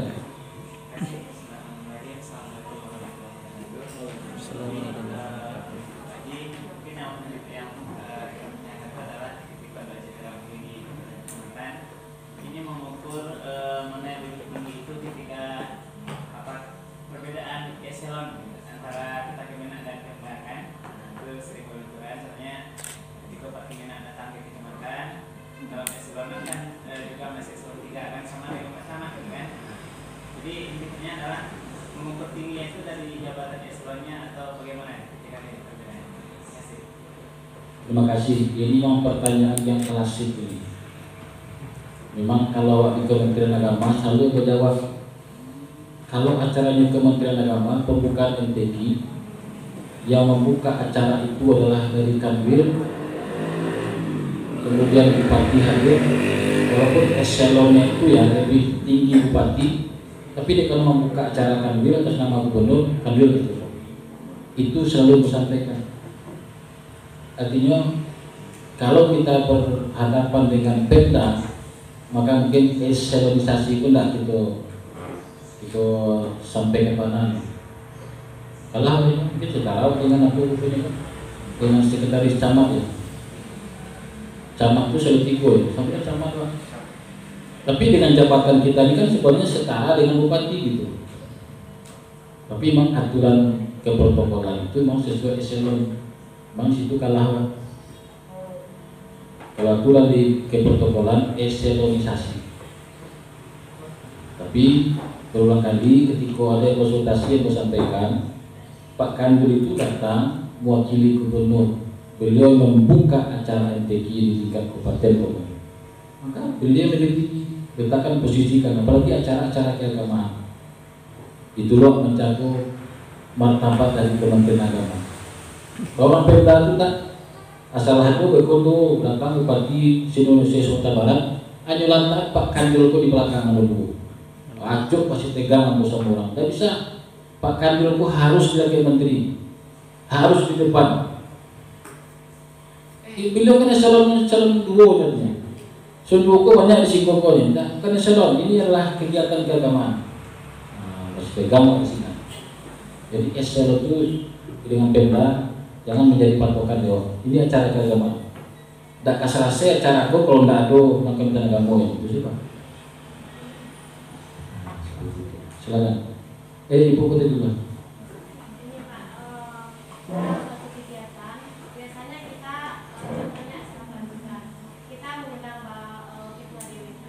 Dalam eselon kan juga masih seperti tidak akan sama dengan sama kan. Jadi intinya adalah mengukur tingginya itu dari jabatan eselonnya atau bagaimana ketika ini perbedaan. Terima kasih. Ini memang pertanyaan yang klasik ini. Memang kalau di Kementerian Agama selalu menjawab, kalau acaranya Kementerian Agama pembukaan MTQ, yang membuka acara itu adalah dari Kanwil, kemudian Bupati hadir, walaupun eselonnya itu ya lebih tinggi Bupati, tapi dia kalau membuka acara Kanwil atas nama Gubernur, Kanwil itu selalu disampaikan. Artinya kalau kita berhadapan dengan Pemda, maka mungkin eselonisasi itu tidak itu sampai ke mana. Kalau mungkin sekarang dengan aku dengan sekretaris camat ya, camat itu selalu tiga ya, sampai camat lah. Tapi dengan jabatan kita ini kan sebenarnya setara dengan bupati gitu. Tapi memang aturan keprotokolan itu memang sesuai eselon, memang situ kalah. Kalau aturan di keprotokolan eselonisasi. Tapi berulang kali ketika ada konsultasi yang disampaikan, Pak Kanwil itu datang mewakili gubernur. Beliau membuka acara MTQ di tingkat kabupaten kota. Maka beliau lebih letakkan posisikan, apalagi acara-acara keagamaan. Itulah mencakup martabat dari Kementerian Agama. Orang Pemda itu tak asal aku berkondo belakang Bupati Indonesia Sumatera Barat, anyulan Pak Kanwil di belakang dulu. Acuk masih tegang sama orang. Tidak bisa. Pak Kanwil harus sebagai menteri, harus di depan. Beliau kan eselon dua katanya. Eselon dua kok banyak di singkongnya. Nah, kan eselon ini adalah kegiatan keagamaan. Harus pegang di sini. Jadi eselon itu dengan Pemda jangan menjadi patokan dewa. Ini acara keagamaan. Tak kasar saya acara aku kalau tidak ada Kementerian Agama itu sih Pak. Silakan. Ibu Putri dulu. Ini Pak, dalam suatu kegiatan biasanya kita contohnya setelah kita mengundang ketua DWP.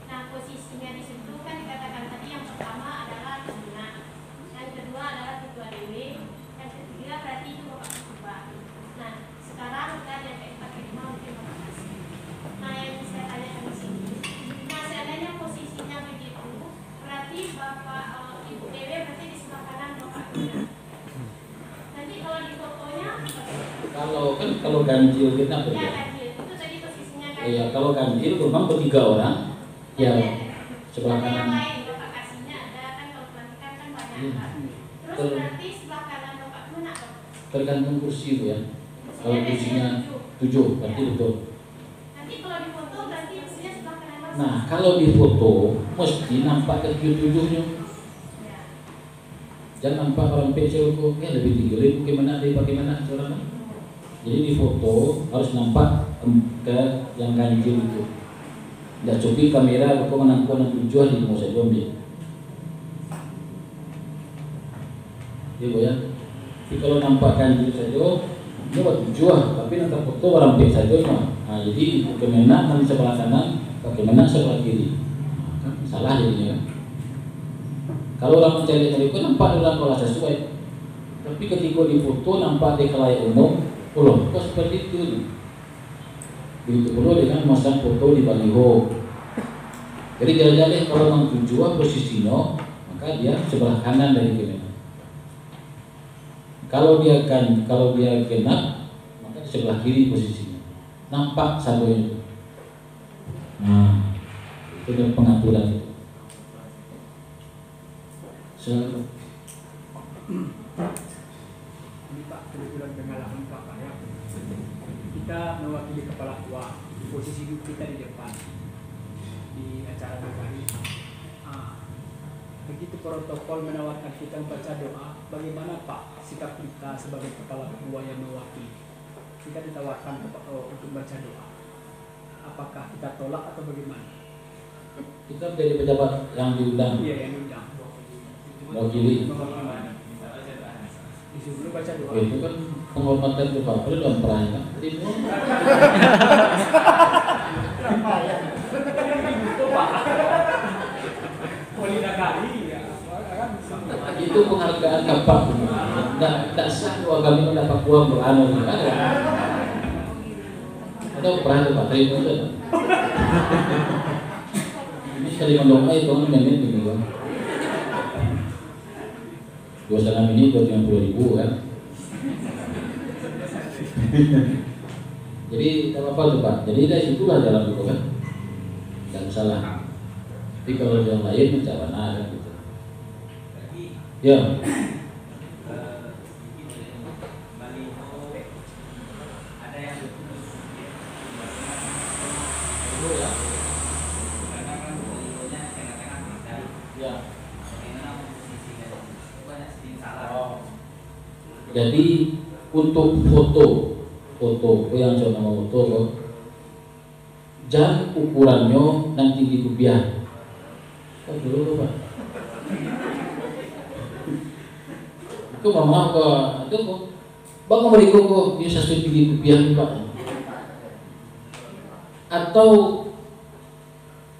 Nah posisinya di situ kan dikatakan tadi yang pertama adalah pembina, yang kedua adalah ketua DW, yang ketiga berarti itu Bapak Ketua. Nah sekarang kita ada yang keempat kelima mungkin Bapak kasih. Nah yang saya tanyakan di sini, nah seandainya posisinya begitu, berarti Bapak Ibu Dewi berarti di sebelah kanan Bapak Ketua. Nanti kalau di fotonya Kalau ganjil kita ya kerja. ganjil itu tadi posisinya ganjil. Iya, kalau ganjil memang bertiga orang yang sebelah Ada yang kanan. lain Bapak kasihnya ada kan kalau pelantikan kan banyak Iya. Pak. Terus berarti sebelah kanan Bapak mana Pak? Tergantung kursi Bu ya. Kalau kursinya 7 berarti betul. Nanti kalau di foto berarti kursinya sebelah kanan Bapak. Nah, kalau di foto mesti nampak ke 7-7-nya. Ya. Jangan nampak orang PC kok lebih tinggi lagi bagaimana dia bagaimana suaranya. Jadi di foto harus nampak ke yang ganjil itu. Tidak cukup kamera kok menangkap tujuan di mau saya ambil. Iya Bu ya. Jadi kalau nampak ganjil saja ini buat tujuan, tapi nanti foto orang PC saja mah. Nah, jadi bagaimana nanti sebelah kanan, bagaimana sebelah kiri. Kan salah jadinya. Kalau orang mencari itu nampak dalam pola sesuai, tapi ketika di foto nampak di khalayak umum, kok seperti itu. Begitu pula dengan masang foto di baliho. Jadi jalan-jalan kalau memang tujuan posisinya, maka dia sebelah kanan dari Kemenang. Kalau dia genap, maka di sebelah kiri posisinya. Nampak satunya. Nah, itu adalah pengaturan itu. Silakan. Ini Pak, kebetulan pengalaman Pak ya. Kita mewakili kepala tua, posisi kita di depan di acara berkali. Begitu protokol menawarkan kita membaca doa, bagaimana Pak sikap kita sebagai kepala tua yang mewakili? Kita ditawarkan untuk baca doa. Apakah kita tolak atau bagaimana? Kita menjadi pejabat yang diundang. Iya, yang diundang. Wakili. Disuruh baca doa. Itu kan penghormatan ke Pak Pres dan perang kan. Jadi Pak. penghargaan kapak. Tak sah dua kami mendapat uang beranu ada. Ada pernah tu Pak terima tu. Ini sekali mendoa itu kan menit gitu kan. 2,5 menit 50.000 kan. Jadi tak apa tuh Pak. Jadi dari situlah jalan itu kan. Jangan salah. Tapi kalau yang lain macam mana kan gitu. Ya. Jadi untuk foto yang saya nama foto, jangan ukurannya nanti di rupiah. Kau dulu Pak. Itu mama kok, itu kok. Bang mereka kok bisa seperti rupiah Pak. Atau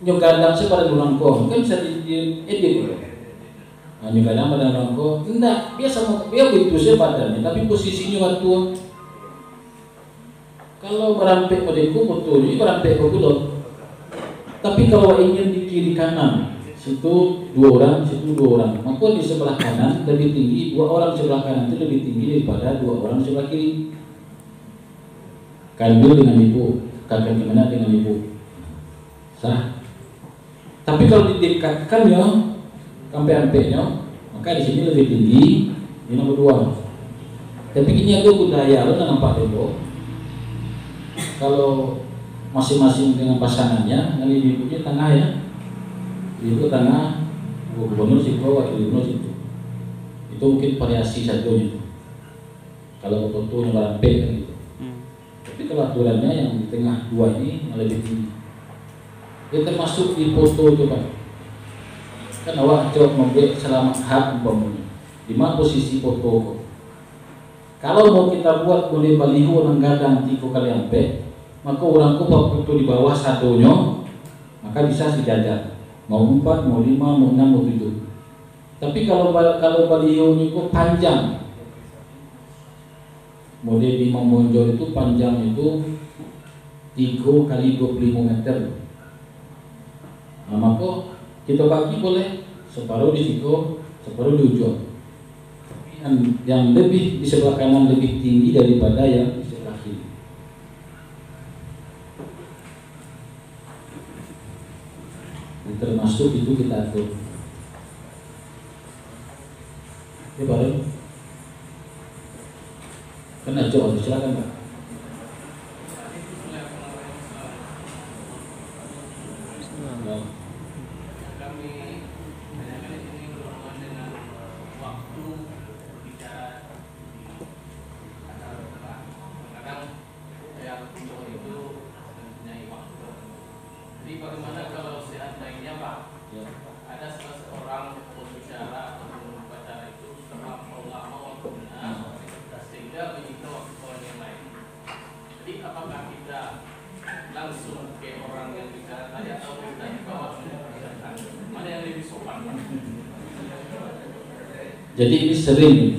nyogadang sepada dulang kok, kan bisa diedit. Hanya kadang pada rangko, enggak, biasa dia begitu saja badannya, tapi posisinya waktu kalau merampek modelku betul, ini merampek ke pulau. Tapi kalau ingin di kiri kanan, situ 2 orang, situ 2 orang, maka di sebelah kanan lebih tinggi, 2 orang sebelah kanan itu lebih tinggi daripada 2 orang sebelah kiri. Kandil dengan ibu, kakak gimana dengan ibu, sah. Tapi kalau didekatkan ya sampai ampeknya, maka di sini lebih tinggi, ini nomor 2. Tapi ini ada budaya lo nampak dulu. Kalau masing-masing dengan pasangannya, nanti ibunya tengah ya, ibu tengah, gubernur situ, wakil gubernur situ. Itu mungkin variasi satunya. Kalau fotonya merampek kan gitu. Tapi kalau aturannya yang di tengah 2 ini lebih tinggi. Dia termasuk di foto itu Pak. Kan awak coba membuat selama hak umpamanya. Di mana posisi foto? Kalau mau kita buat boleh baliho nanggadang 3 kali ampe, maka orang ku foto di bawah satunya, maka bisa sejajar. Mau 4, mau 5, mau 6, mau 7. Tapi kalau baliho ini kok panjang, model di Monjo itu panjang itu 3 kali 25 meter. Nah, maka kita bagi boleh separuh di siku, separuh di ujung. Yang lebih di sebelah kanan lebih tinggi daripada yang di sebelah kiri. Termasuk itu kita atur. Ya baru. Kena jauh, silakan Pak. Jadi ini sering,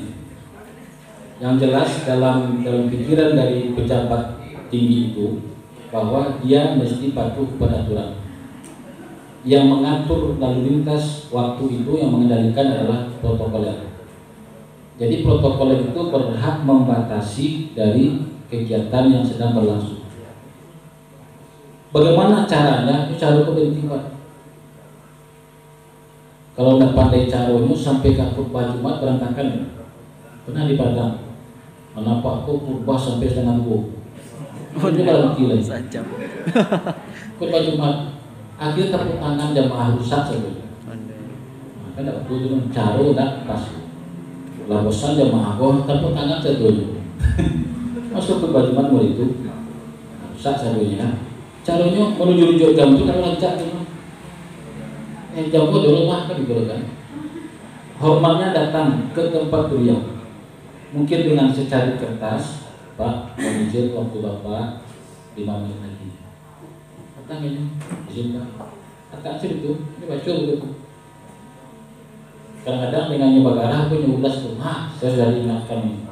yang jelas dalam pikiran dari pejabat tinggi itu bahwa dia mesti patuh pada aturan. Yang mengatur lalu lintas waktu itu yang mengendalikan adalah protokoler. Jadi protokoler itu berhak membatasi dari kegiatan yang sedang berlangsung. Bagaimana caranya? Itu cara kepentingan. Kalau tidak pandai caranya sampai ke khutbah Jumat berantakan. Pernah di Padang, kenapa aku khutbah sampai setengah 2? Itu kalau gila. Khutbah Jumat, akhirnya tepuk tangan jamaah rusak saja. Maka tidak perlu cara tidak pas. Lah bosan jamaah aku tepuk tangan saja. Masuk khutbah Jumat mulai itu rusak saja. Caranya menuju jam itu kalau lancar. Jauh dulu lah kan gitu kan. Hormatnya datang ke tempat beliau. Mungkin dengan secari kertas, Pak, mohon izin waktu Bapak 5 menit lagi. Datang ini, izin Pak. Datang sih itu, ini baca begitu. Kadang-kadang dengan nyoba garah aku nyulas tuh, saya sudah diingatkan nih.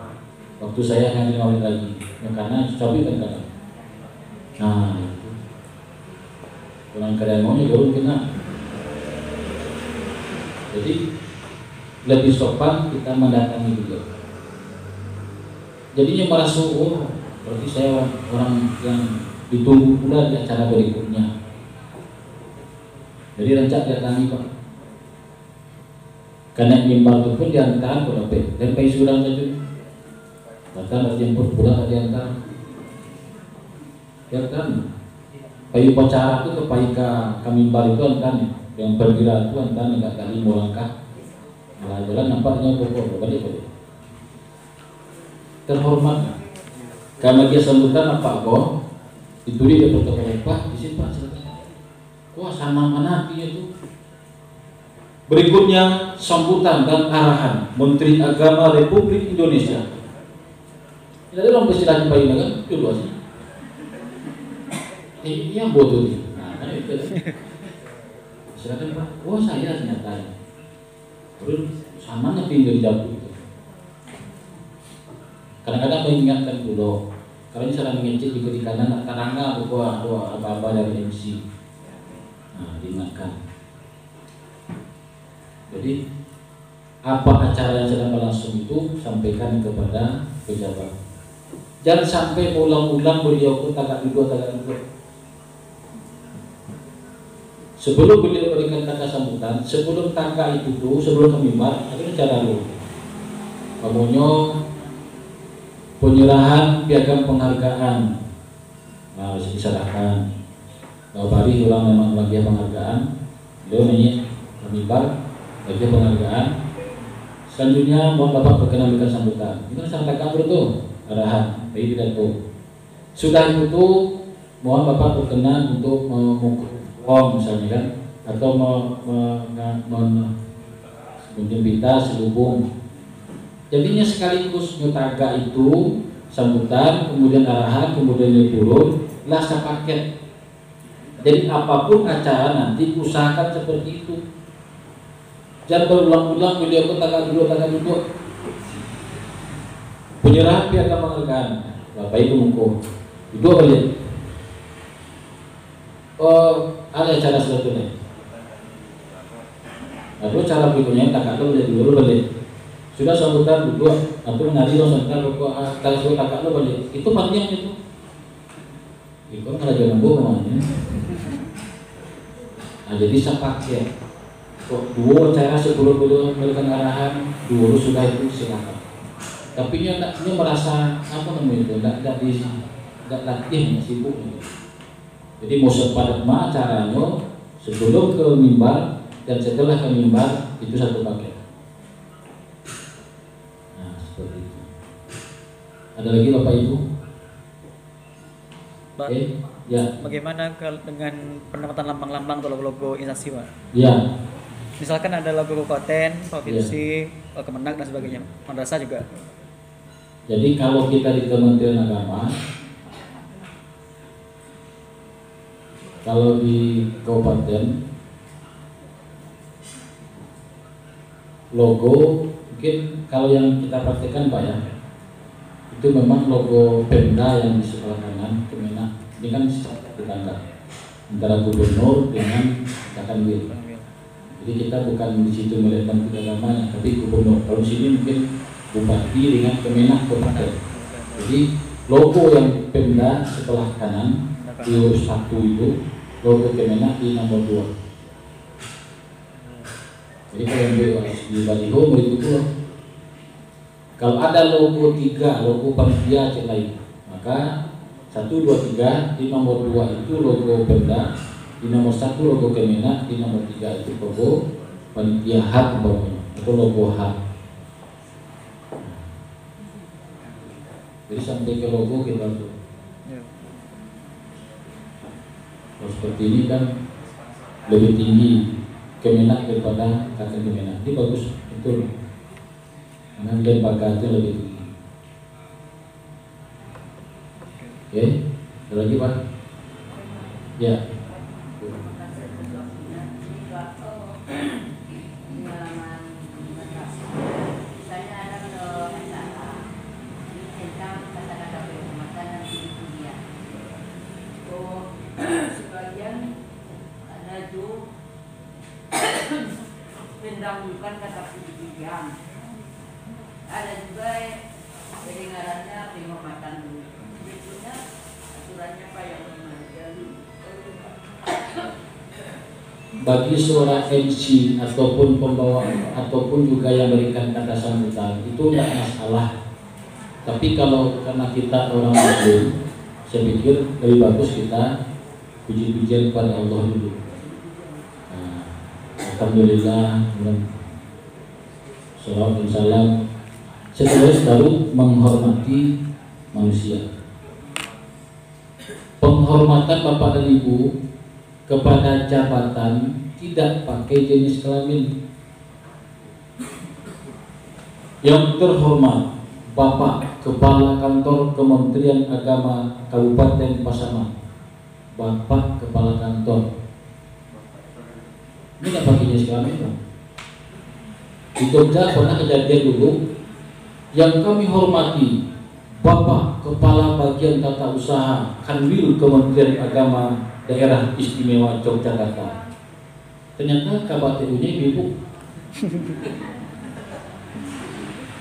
Waktu saya akan 5 menit lagi, ya, karena cabai kan kadang. Nah, itu. Kurang kadang maunya baru kena. Jadi lebih sopan kita mendatangi beliau. Jadinya merasa berarti saya orang yang ditunggu pula di acara berikutnya. Jadi rancak datangi Pak. Karena mimbar itu pun diantar ke Dape dan pai surang saja. Bahkan ada jemput pula diantar. Ya kan? Pai upacara itu ke pai ke mimbar itu kan yang bergerak itu kan agak kali mau langkah. Malah jalan nampaknya pokok balik. Terhormat. Karena dia sambutan apa kok? Itu dia protokol Pak, di sini Pak. Wah, sama mana dia itu? Berikutnya sambutan dan arahan Menteri Agama Republik Indonesia. Jadi orang istilah Pak ini kan itu luasnya. Yang bodoh dia. Nah, kan itu. Silakan Pak. Wah, saya ternyata. Terus sama nanti dijawab itu. Kadang-kadang mengingatkan dulu. Kalau ini salah mengecek juga di kanan tarangga bahwa apa-apa dari MC. Nah, diingatkan. Jadi apa acara yang sedang berlangsung itu sampaikan kepada pejabat. Jangan sampai ulang-ulang beliau pun tagak dulu. Sebelum beliau berikan kata sambutan, sebelum tagak itu tuh, sebelum ke mimbar, ada cara dulu. Kamunya penyerahan piagam penghargaan. Nah, harus diserahkan. Kalau hari orang memang bagian penghargaan, beliau nanya ke mimbar. Bagian penghargaan. Selanjutnya mohon Bapak berkenan memberikan sambutan. Itu kan sampaikan tuh arahan, tapi tidak tuh. Sudah itu mohon Bapak berkenan untuk mengukur misalnya kan, atau menjempita selubung. Jadinya sekaligus nyutaga itu sambutan, kemudian arahan, kemudian turun, lasa paket. Jadi apapun acara nanti usahakan seperti itu. Jangan berulang-ulang beliau pun tagak dulu. Penyerahan piagam penghargaan. Bapak Ibu mungko. Itu balik. Ada cara sebetulnya. Lalu cara berikutnya tagak dulu balik. Sudah sambutan duduk atau menari sambutan pokok kalau tagak dulu balik. Itu panjang itu. Itu kan ada jalan namanya. Nah, jadi sepaket. Dua cara sebelum memberikan arahan, dulu sudah itu silakan. Tapi dia merasa apa namanya itu, tidak latih, sibuk. Jadi mau sepadat mana caranya sebelum ke mimbar dan setelah ke mimbar itu satu paket. Nah seperti itu. Ada lagi Bapak Ibu? Pak, ya. Bagaimana dengan penempatan lambang-lambang atau logo instansi Pak? Ya. Misalkan ada logo kabupaten, provinsi, Kemenag dan sebagainya, madrasah juga. Jadi kalau kita di Kementerian Agama, kalau di kabupaten, logo mungkin kalau yang kita praktekkan Pak ya, itu memang logo Pemda yang di sebelah kanan Kemenag. Ini kan tetangga antara gubernur dengan Kakanwil. Jadi kita bukan di situ melihat Menteri Agamanya, tapi gubernur. Kalau di sini mungkin bupati dengan Kemenag kabupaten. Jadi logo yang Pemda sebelah kanan di urus 1 itu, logo Kemenag di nomor 2. Jadi kalau yang di baliho begitu. Kalau ada logo 3, logo panitia lain, maka 1, 2, 3 di nomor 2 itu logo Pemda. Di nomor 1 logo Kemenag, di nomor 3 itu logo panitia HAT atau logo HAT. Jadi sampai ke logo kita tuh. Kalau seperti ini kan lebih tinggi Kemenag daripada kakak Kemenag. Ini bagus betul. Karena lembaga itu lebih tinggi. Oke, ada lagi Pak? Ya. itu mendahulukan kata pendidikan. Ada juga pendengarannya penghormatan dulu. Berikutnya aturannya apa yang bagi seorang MC ataupun pembawa ataupun juga yang berikan kata sambutan itu tidak masalah. Tapi kalau karena kita orang Muslim, saya pikir lebih bagus kita puji-pujian kepada Allah dulu. Nah, alhamdulillah, salawat dan salam. Setelah baru menghormati manusia. Penghormatan Bapak dan Ibu kepada jabatan tidak pakai jenis kelamin. Yang terhormat Bapak Kepala Kantor Kementerian Agama Kabupaten Pasaman, Bapak Kepala Kantor. Ini tidak pakai jenis kelamin, Pak. Di Jogja pernah kejadian dulu yang kami hormati Bapak Kepala Bagian Tata Usaha Kanwil Kementerian Agama Daerah Istimewa Yogyakarta. Ternyata KBTU-nya ibu.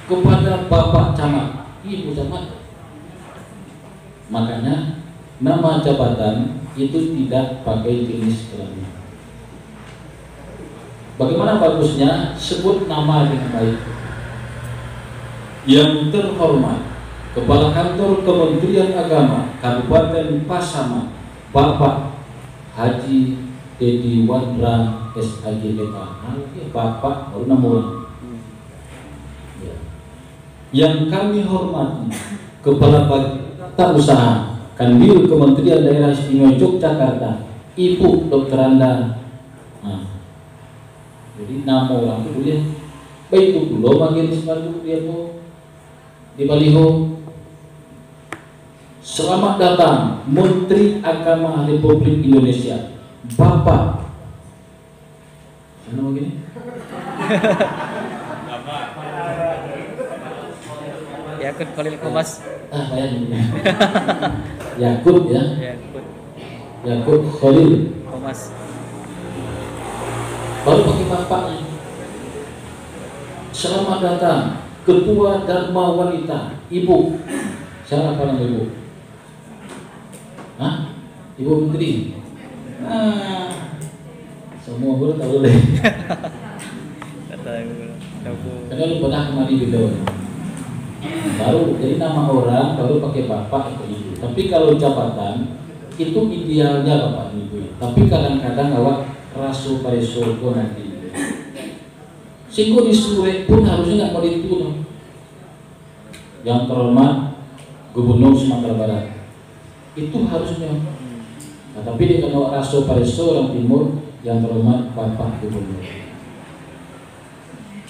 Kepada Bapak Camat, Ibu Camat. Makanya nama jabatan itu tidak pakai jenis kelamin. Bagaimana bagusnya sebut nama dengan baik. Yang terhormat Kepala Kantor Kementerian Agama Kabupaten Pasaman, Bapak Haji Dedi Wandra SAGPK. Bapak baru 6 bulan. Ya. Yang kami hormati Kepala Bagian Usaha Kanwil Kementerian Daerah Istimewa Yogyakarta, Ibu Dr. Anda. Nah, jadi nama orang itu boleh baik itu dulu bagian sepatu dia mau di baliho. Selamat datang Menteri Agama Republik Indonesia, Bapak. Mana begini? Yakut Khalil Komas. Bayar ini. Yakut ya. Yakut Khalil Komas. Baru pakai bapaknya. Selamat datang Ketua Dharma Wanita, Ibu. Siapa nama Ibu? Hah? Ibu Menteri. Semua guru tahu deh. Karena lu pernah kemari gitu. Baru jadi nama orang baru pakai bapak atau ibu. Tapi kalau jabatan itu idealnya bapak ibu. Tapi kadang-kadang awak rasu pareso pun nanti. Singgung disuruh pun harusnya nggak mau dituduh. Yang terhormat Gubernur Sumatera Barat itu harusnya. Nah, tapi di kalau raso pareso orang timur yang terhormat Bapak Gubernur.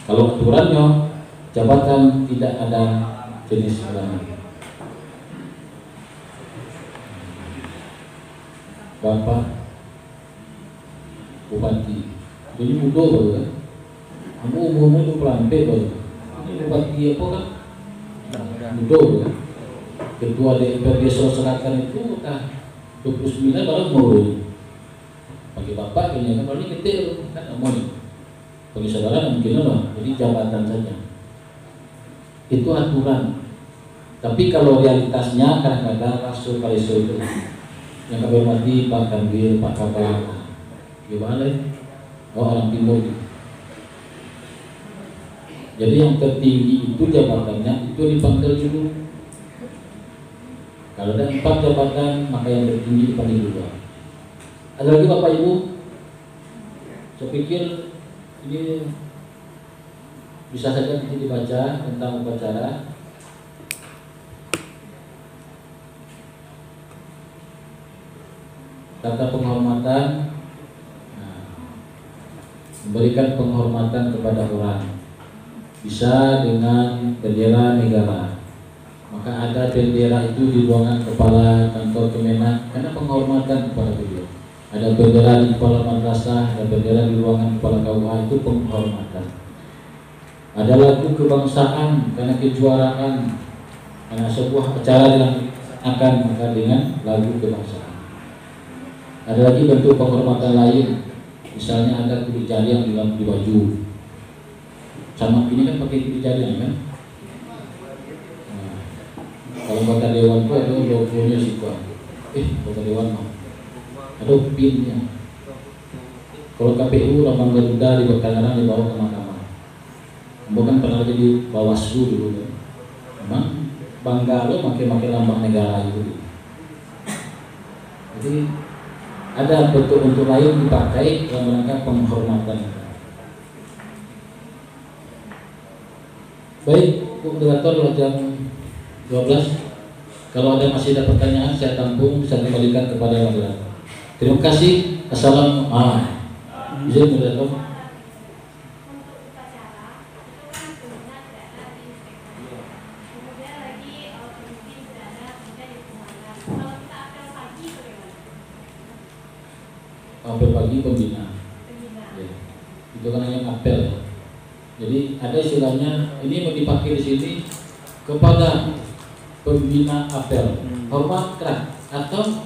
Kalau aturannya jabatan tidak ada jenis kelamin. Bapak Bupati, jadi muda baru kan? Kamu umurnya itu pelampe baru. Ini bupati apa kan? Muda kan? Ketua DPRD Sulawesi Selatan itu udah 29 baru mau. Bagi bapak kayaknya kan paling kecil kan omong. Bagi saudara mungkin loh, jadi jabatan saja. Itu aturan. Tapi kalau realitasnya kadang-kadang rasul pareso itu yang kami hormati Pak Kanwil, Pak Kapal, gimana? Oh orang timur. Jadi yang tertinggi itu jabatannya itu dipanggil dulu. Kalau ada 4 jabatan maka yang tertinggi dipanggil dulu. Ada lagi Bapak Ibu? Saya pikir ini bisa saja nanti dibaca tentang upacara. Kata penghormatan, memberikan penghormatan kepada orang bisa dengan bendera negara. Maka ada bendera itu di ruangan kepala kantor Kemenak karena penghormatan kepada beliau. Ada bendera di kepala madrasah, ada bendera di ruangan kepala KUA, itu penghormatan. Ada lagu kebangsaan karena kejuaraan, karena sebuah acara dilaksanakan maka dengan lagu kebangsaan. Ada lagi bentuk penghormatan lain Misalnya ada kulit jari yang di baju, sama ini kan pakai kulit jari kan. Nah, kalau kota dewan itu ada logonya sih Pak. Kota dewan mah ada pinnya. Kalau KPU lambang Garuda di kadang-kadang dibawa ke mahkamah. Bukan pernah jadi Bawaslu dulu kan. Memang bangga lo pakai lambang negara itu. Jadi ada bentuk lain dipakai dalam rangka penghormatan. Baik, moderator jam 12. Kalau ada masih ada pertanyaan saya tampung, bisa kembalikan kepada moderator. Terima kasih. Assalamualaikum. Izin moderator. Untuk upacara itu kan sebelumnya tidak ada di inspektor. Kemudian lagi pemimpin tidak ada, kemudian di komandan. Kalau kita apel pagi bagaimana? Apel pagi pembina. Pembina. Ya. Itu kan hanya apel. Jadi ada istilahnya ini mau dipakai di sini kepada pembina apel hormat keras atau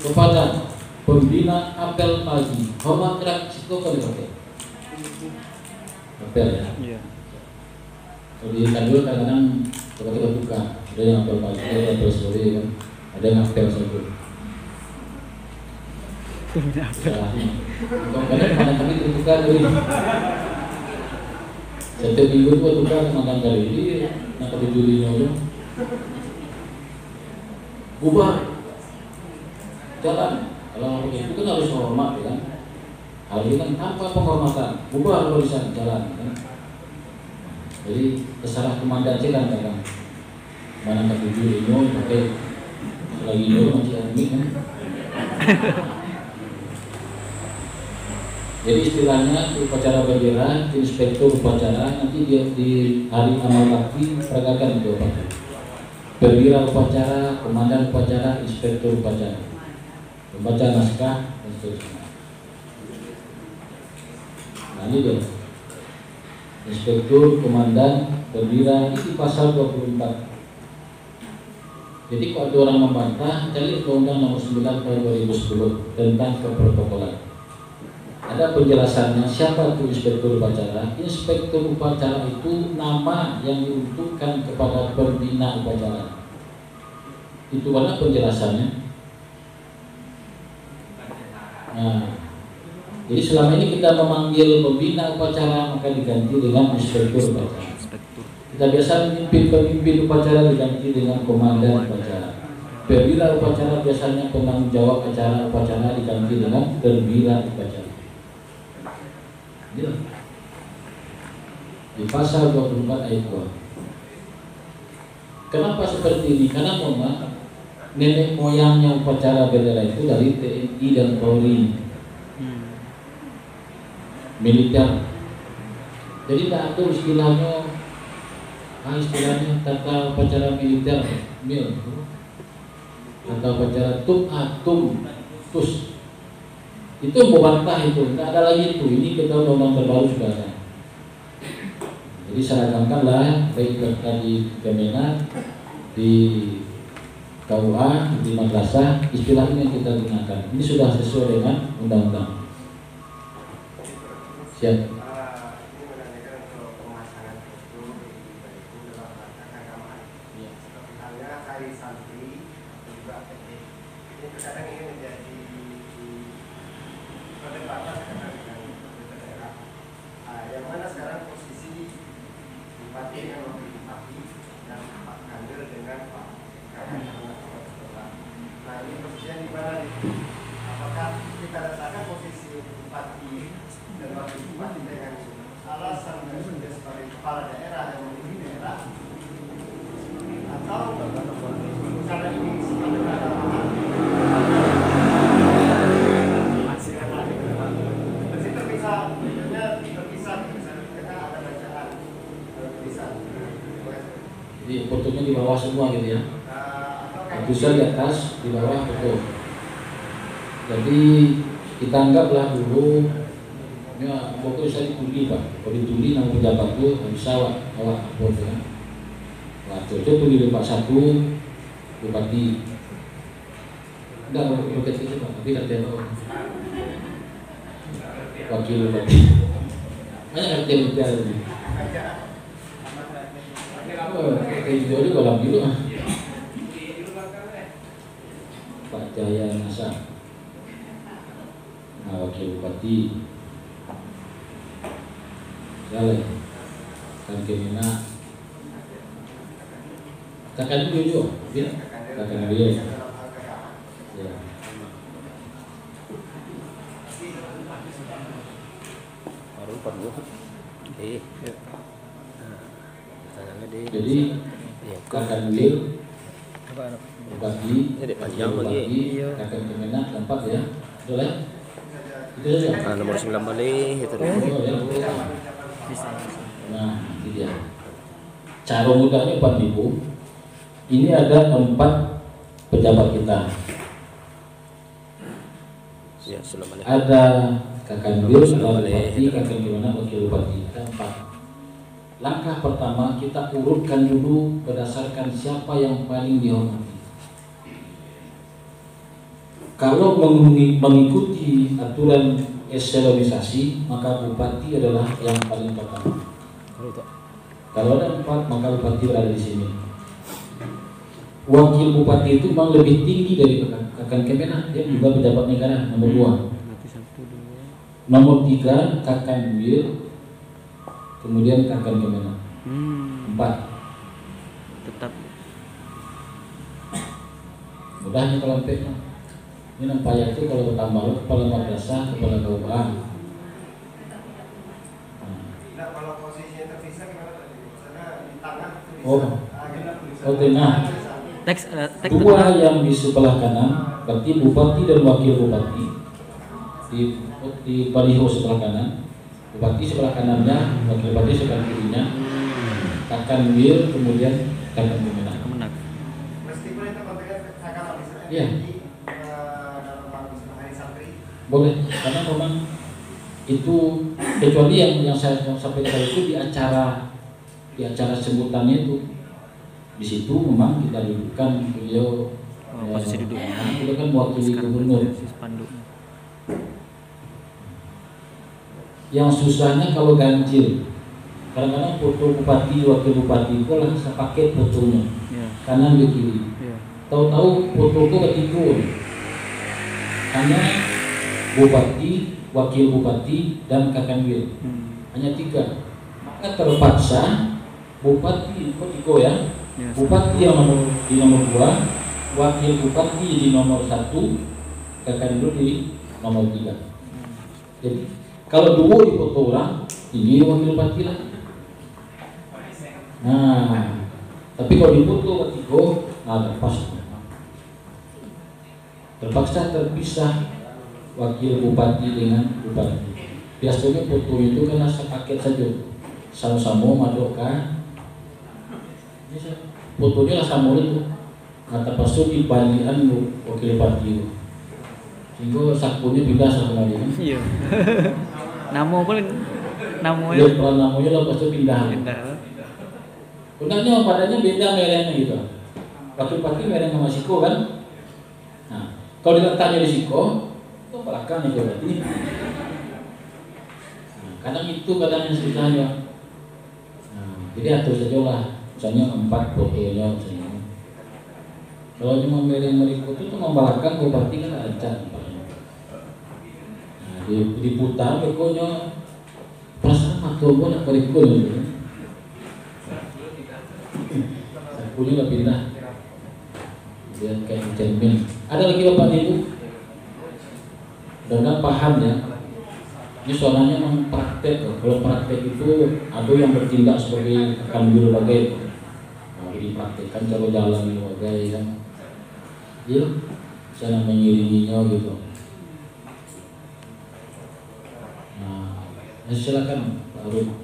kepada pembina apel pagi hormat keras itu kan dipakai apel ya. Iya. Kalau di Kandul kadang-kadang tiba-tiba buka, ada yang apel pagi, ada yang apel sore kan, ada yang apel sore. Kadang-kadang mana kami terbuka dari setiap minggu itu tukar makan kali ini, nak Julinya aja. Bubar jalan. Kalau begitu kan harus hormat kan. Harus kan tanpa penghormatan. Bubar kalau bisa jalan kan. Jadi terserah komandan jalan kan. Mana tak Julinya pakai lagi dulu masih admin kan. Jadi istilahnya upacara bendera, inspektur upacara nanti dia di hari amal bakti peragakan itu upacara. Perwira upacara, komandan upacara, inspektur upacara, pembaca naskah dan seterusnya. Nah ini dia inspektur, komandan, perwira itu pasal 24. Jadi kalau ada orang membantah, cari Undang-Undang Nomor 9 Tahun 2010 tentang keprotokolan. Ada penjelasannya siapa itu inspektur upacara. Inspektur upacara itu nama yang diuntukkan kepada pembina upacara. Itu mana penjelasannya. Nah, jadi selama ini kita memanggil pembina upacara maka diganti dengan inspektur upacara. Kita biasa memimpin pemimpin upacara diganti dengan komandan upacara. Perwira upacara biasanya penanggung jawab acara upacara diganti dengan perwira upacara. Di pasal 24 ayat 2. Kenapa seperti ini? Karena memang nenek moyangnya upacara bendera itu dari TNI dan Polri, militer. Jadi tak ada istilahnya tata upacara militer, tata upacara tus. Itu membantah itu, tidak ada lagi itu. Ini kita undang-undang terbaru sudah ada. Jadi seragamkanlah baik di Kemenak, di KUA, di madrasah, istilah ini yang kita gunakan. Ini sudah sesuai dengan undang-undang. Siap. Jadi fotonya di bawah semua gitu ya. Tulisan di atas, di bawah foto. Jadi kita anggaplah dulu ya pokoknya saya dituli Pak. Kalau dituli nama pejabat itu bisa awak foto kan. Nah, cocok tuli Pak 1 bupati. Enggak roket itu Pak, tapi katanya wakil bupati. Banyak RT-RT ini. Oh, kayak gitu aja kalau gitu ah. Pak Jaya Nasa, nah, wakil bupati. Sekali, kan kemina. Kakak juga, ya? Kakak dia. Ya. Baru 42. Jadi kakak dia bagi panjang lagi. kakak kemenak tempat ya, betul ya? Itu saja. Nomor 9 balik itu. Oh, ya. Bisa. Nah, itu dia. Cara mudahnya Pak Ibu, ini ada 4 pejabat kita. Ya, sudah balik. Ada kakak Wil, ada bupati, kakak kemenak, wakil bupati. Ada 4. Langkah pertama kita urutkan dulu berdasarkan siapa yang paling dihormati. Kalau mengikuti aturan eselonisasi, maka bupati adalah yang paling pertama. Kalau ada 4, maka bupati berada di sini. Wakil bupati itu memang lebih tinggi dari kakak kemenak, dia juga pejabat negara nomor 2. Nomor 3 kakak Wil, kemudian kakak kemenak. 4. Tetap. Mudahnya kalau empeknya. Ini nampaknya itu kalau bertambah kepala madrasah, kepala KUA. Nah, kalau posisinya terpisah gimana tadi? Sana di tengah tulisan. Oh, tengah. Teks 2 yang di sebelah kanan, berarti bupati dan wakil bupati. Di baliho sebelah kanan, bupati sebelah kanannya, wakil bupati sebelah kirinya. Kakak Wil, kemudian kakak kemenak. kemenak. Meskipun itu konteksnya kakak bisa. Iya. Boleh, karena memang itu kecuali yang saya sampaikan itu di acara sebutannya itu, di situ memang kita dudukkan beliau. Posisi duduknya. Itu kan mewakili gubernur. Spanduknya. Yang susahnya kalau ganjil, kadang-kadang foto bupati, wakil bupati itu lah sepaket fotonya, Ya. kanan ke kiri. Ya. Tahu-tahu fotoku ketiga, hanya bupati, wakil bupati, dan kakak Wil. Hanya 3. Maka terpaksa bupati ketiga ya, Ya. bupati yang di nomor 2, wakil bupati di nomor 1, kakak Wil di nomor 3. Jadi kalau 2 di foto orang, ini wakil bupati lah. Nah, tapi kalau di foto ketiga, terpaksa terpisah wakil bupati dengan bupati. Biasanya foto itu kan sepaket saja, sama-sama madokan. Fotonya lah sama itu. Nah, terpaksa di balian wakil bupati itu. Sehingga sakunya pindah sama dia. Iya. Namo pun namanya Dia pelan namanya lah pasti pindah. pindah. Sebenarnya badannya beda merahnya gitu. Wakil bupati merah sama Siko kan. Nah, kalau diletaknya di Siko, itu belakang itu berarti. Nah, kadang itu kadang yang susahnya. Nah, jadi atur saja lah. Misalnya 4 fotonya misalnya. Kalau cuma merah foto itu membelakang bupati kan ada. Nah, diputar bekonya perasaan atau gue nak berikut gitu. Punya nggak pindah. Lihat kayak cermin. Ada lagi bapak ibu? Dan paham ya. Ini soalnya memang praktek. Kalau praktek itu ada yang bertindak sebagai akan berbagai. Nah, dipraktekkan cara jalan berbagai yang, ya, saya mengiringinya gitu. Nah, silakan Pak Arun.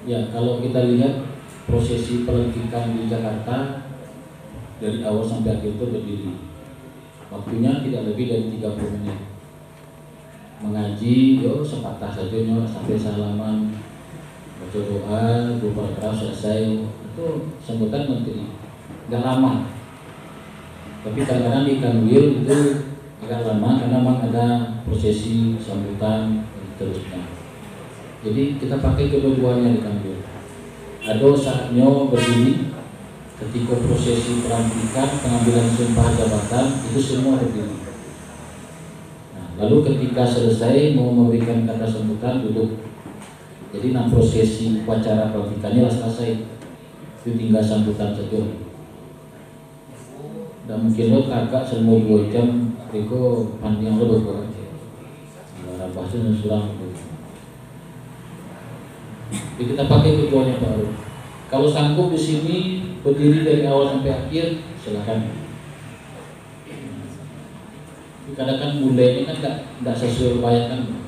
Ya, kalau kita lihat prosesi pelantikan di Jakarta dari awal sampai akhir itu berdiri. Waktunya tidak lebih dari 30 menit. Mengaji, sepatah saja sampai salaman, baca doa, dua paragraf selesai. Itu sambutan menteri. Nggak lama. Tapi kadang-kadang di Kanwil itu agak lama karena memang ada prosesi sambutan dan seterusnya. Jadi kita pakai kedua-duanya di Kanwil. Ada saatnya berdiri ketika prosesi pelantikan, pengambilan sumpah jabatan itu semua berdiri. Nah, lalu ketika selesai mau memberikan kata sambutan duduk. Jadi prosesi upacara pelantikannya selesai. Itu tinggal sambutan saja. Dan mungkin lo kakak selama 2 jam itu panjang lo berkurang. Nah, bahasanya surang. Jadi kita pakai keduanya baru. Kalau sanggup di sini berdiri dari awal sampai akhir, silakan. Kadang-kadang mulainya kan tidak sesuai bayangkan.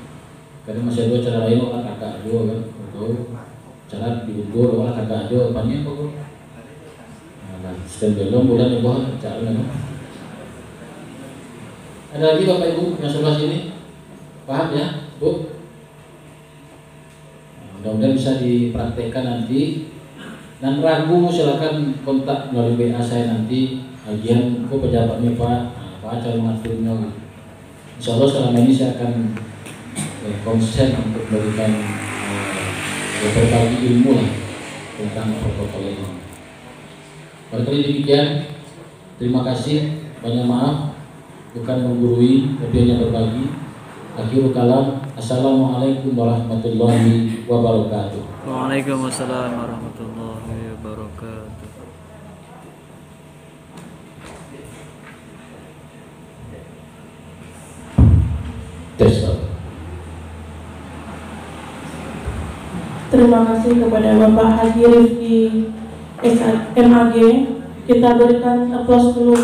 Kadang masih ada cara lain orang kakak juga kan, atau cara diundur orang kakak juga, apanya apa kok? Nah, sistem belum bulan yang buat cara kan. Ada lagi Bapak Ibu yang sebelah sini, paham ya, Bu? Mudah-mudahan bisa dipraktekkan nanti. Dan ragu silakan kontak melalui WA saya nanti. Bagian kok pejabatnya Pak, Pak cara mengaturnya. Insya Allah selama ini saya akan konsen untuk memberikan berbagi ilmu lah tentang protokol ini. Barangkali demikian. Terima kasih. Banyak maaf, bukan menggurui, tapi hanya berbagi. Akhirul kalam. Assalamualaikum warahmatullahi wabarakatuh. Waalaikumsalam warahmatullahi wabarakatuh. Tes. Terima kasih kepada Bapak Haji Rifki MAG. Kita berikan aplaus dulu.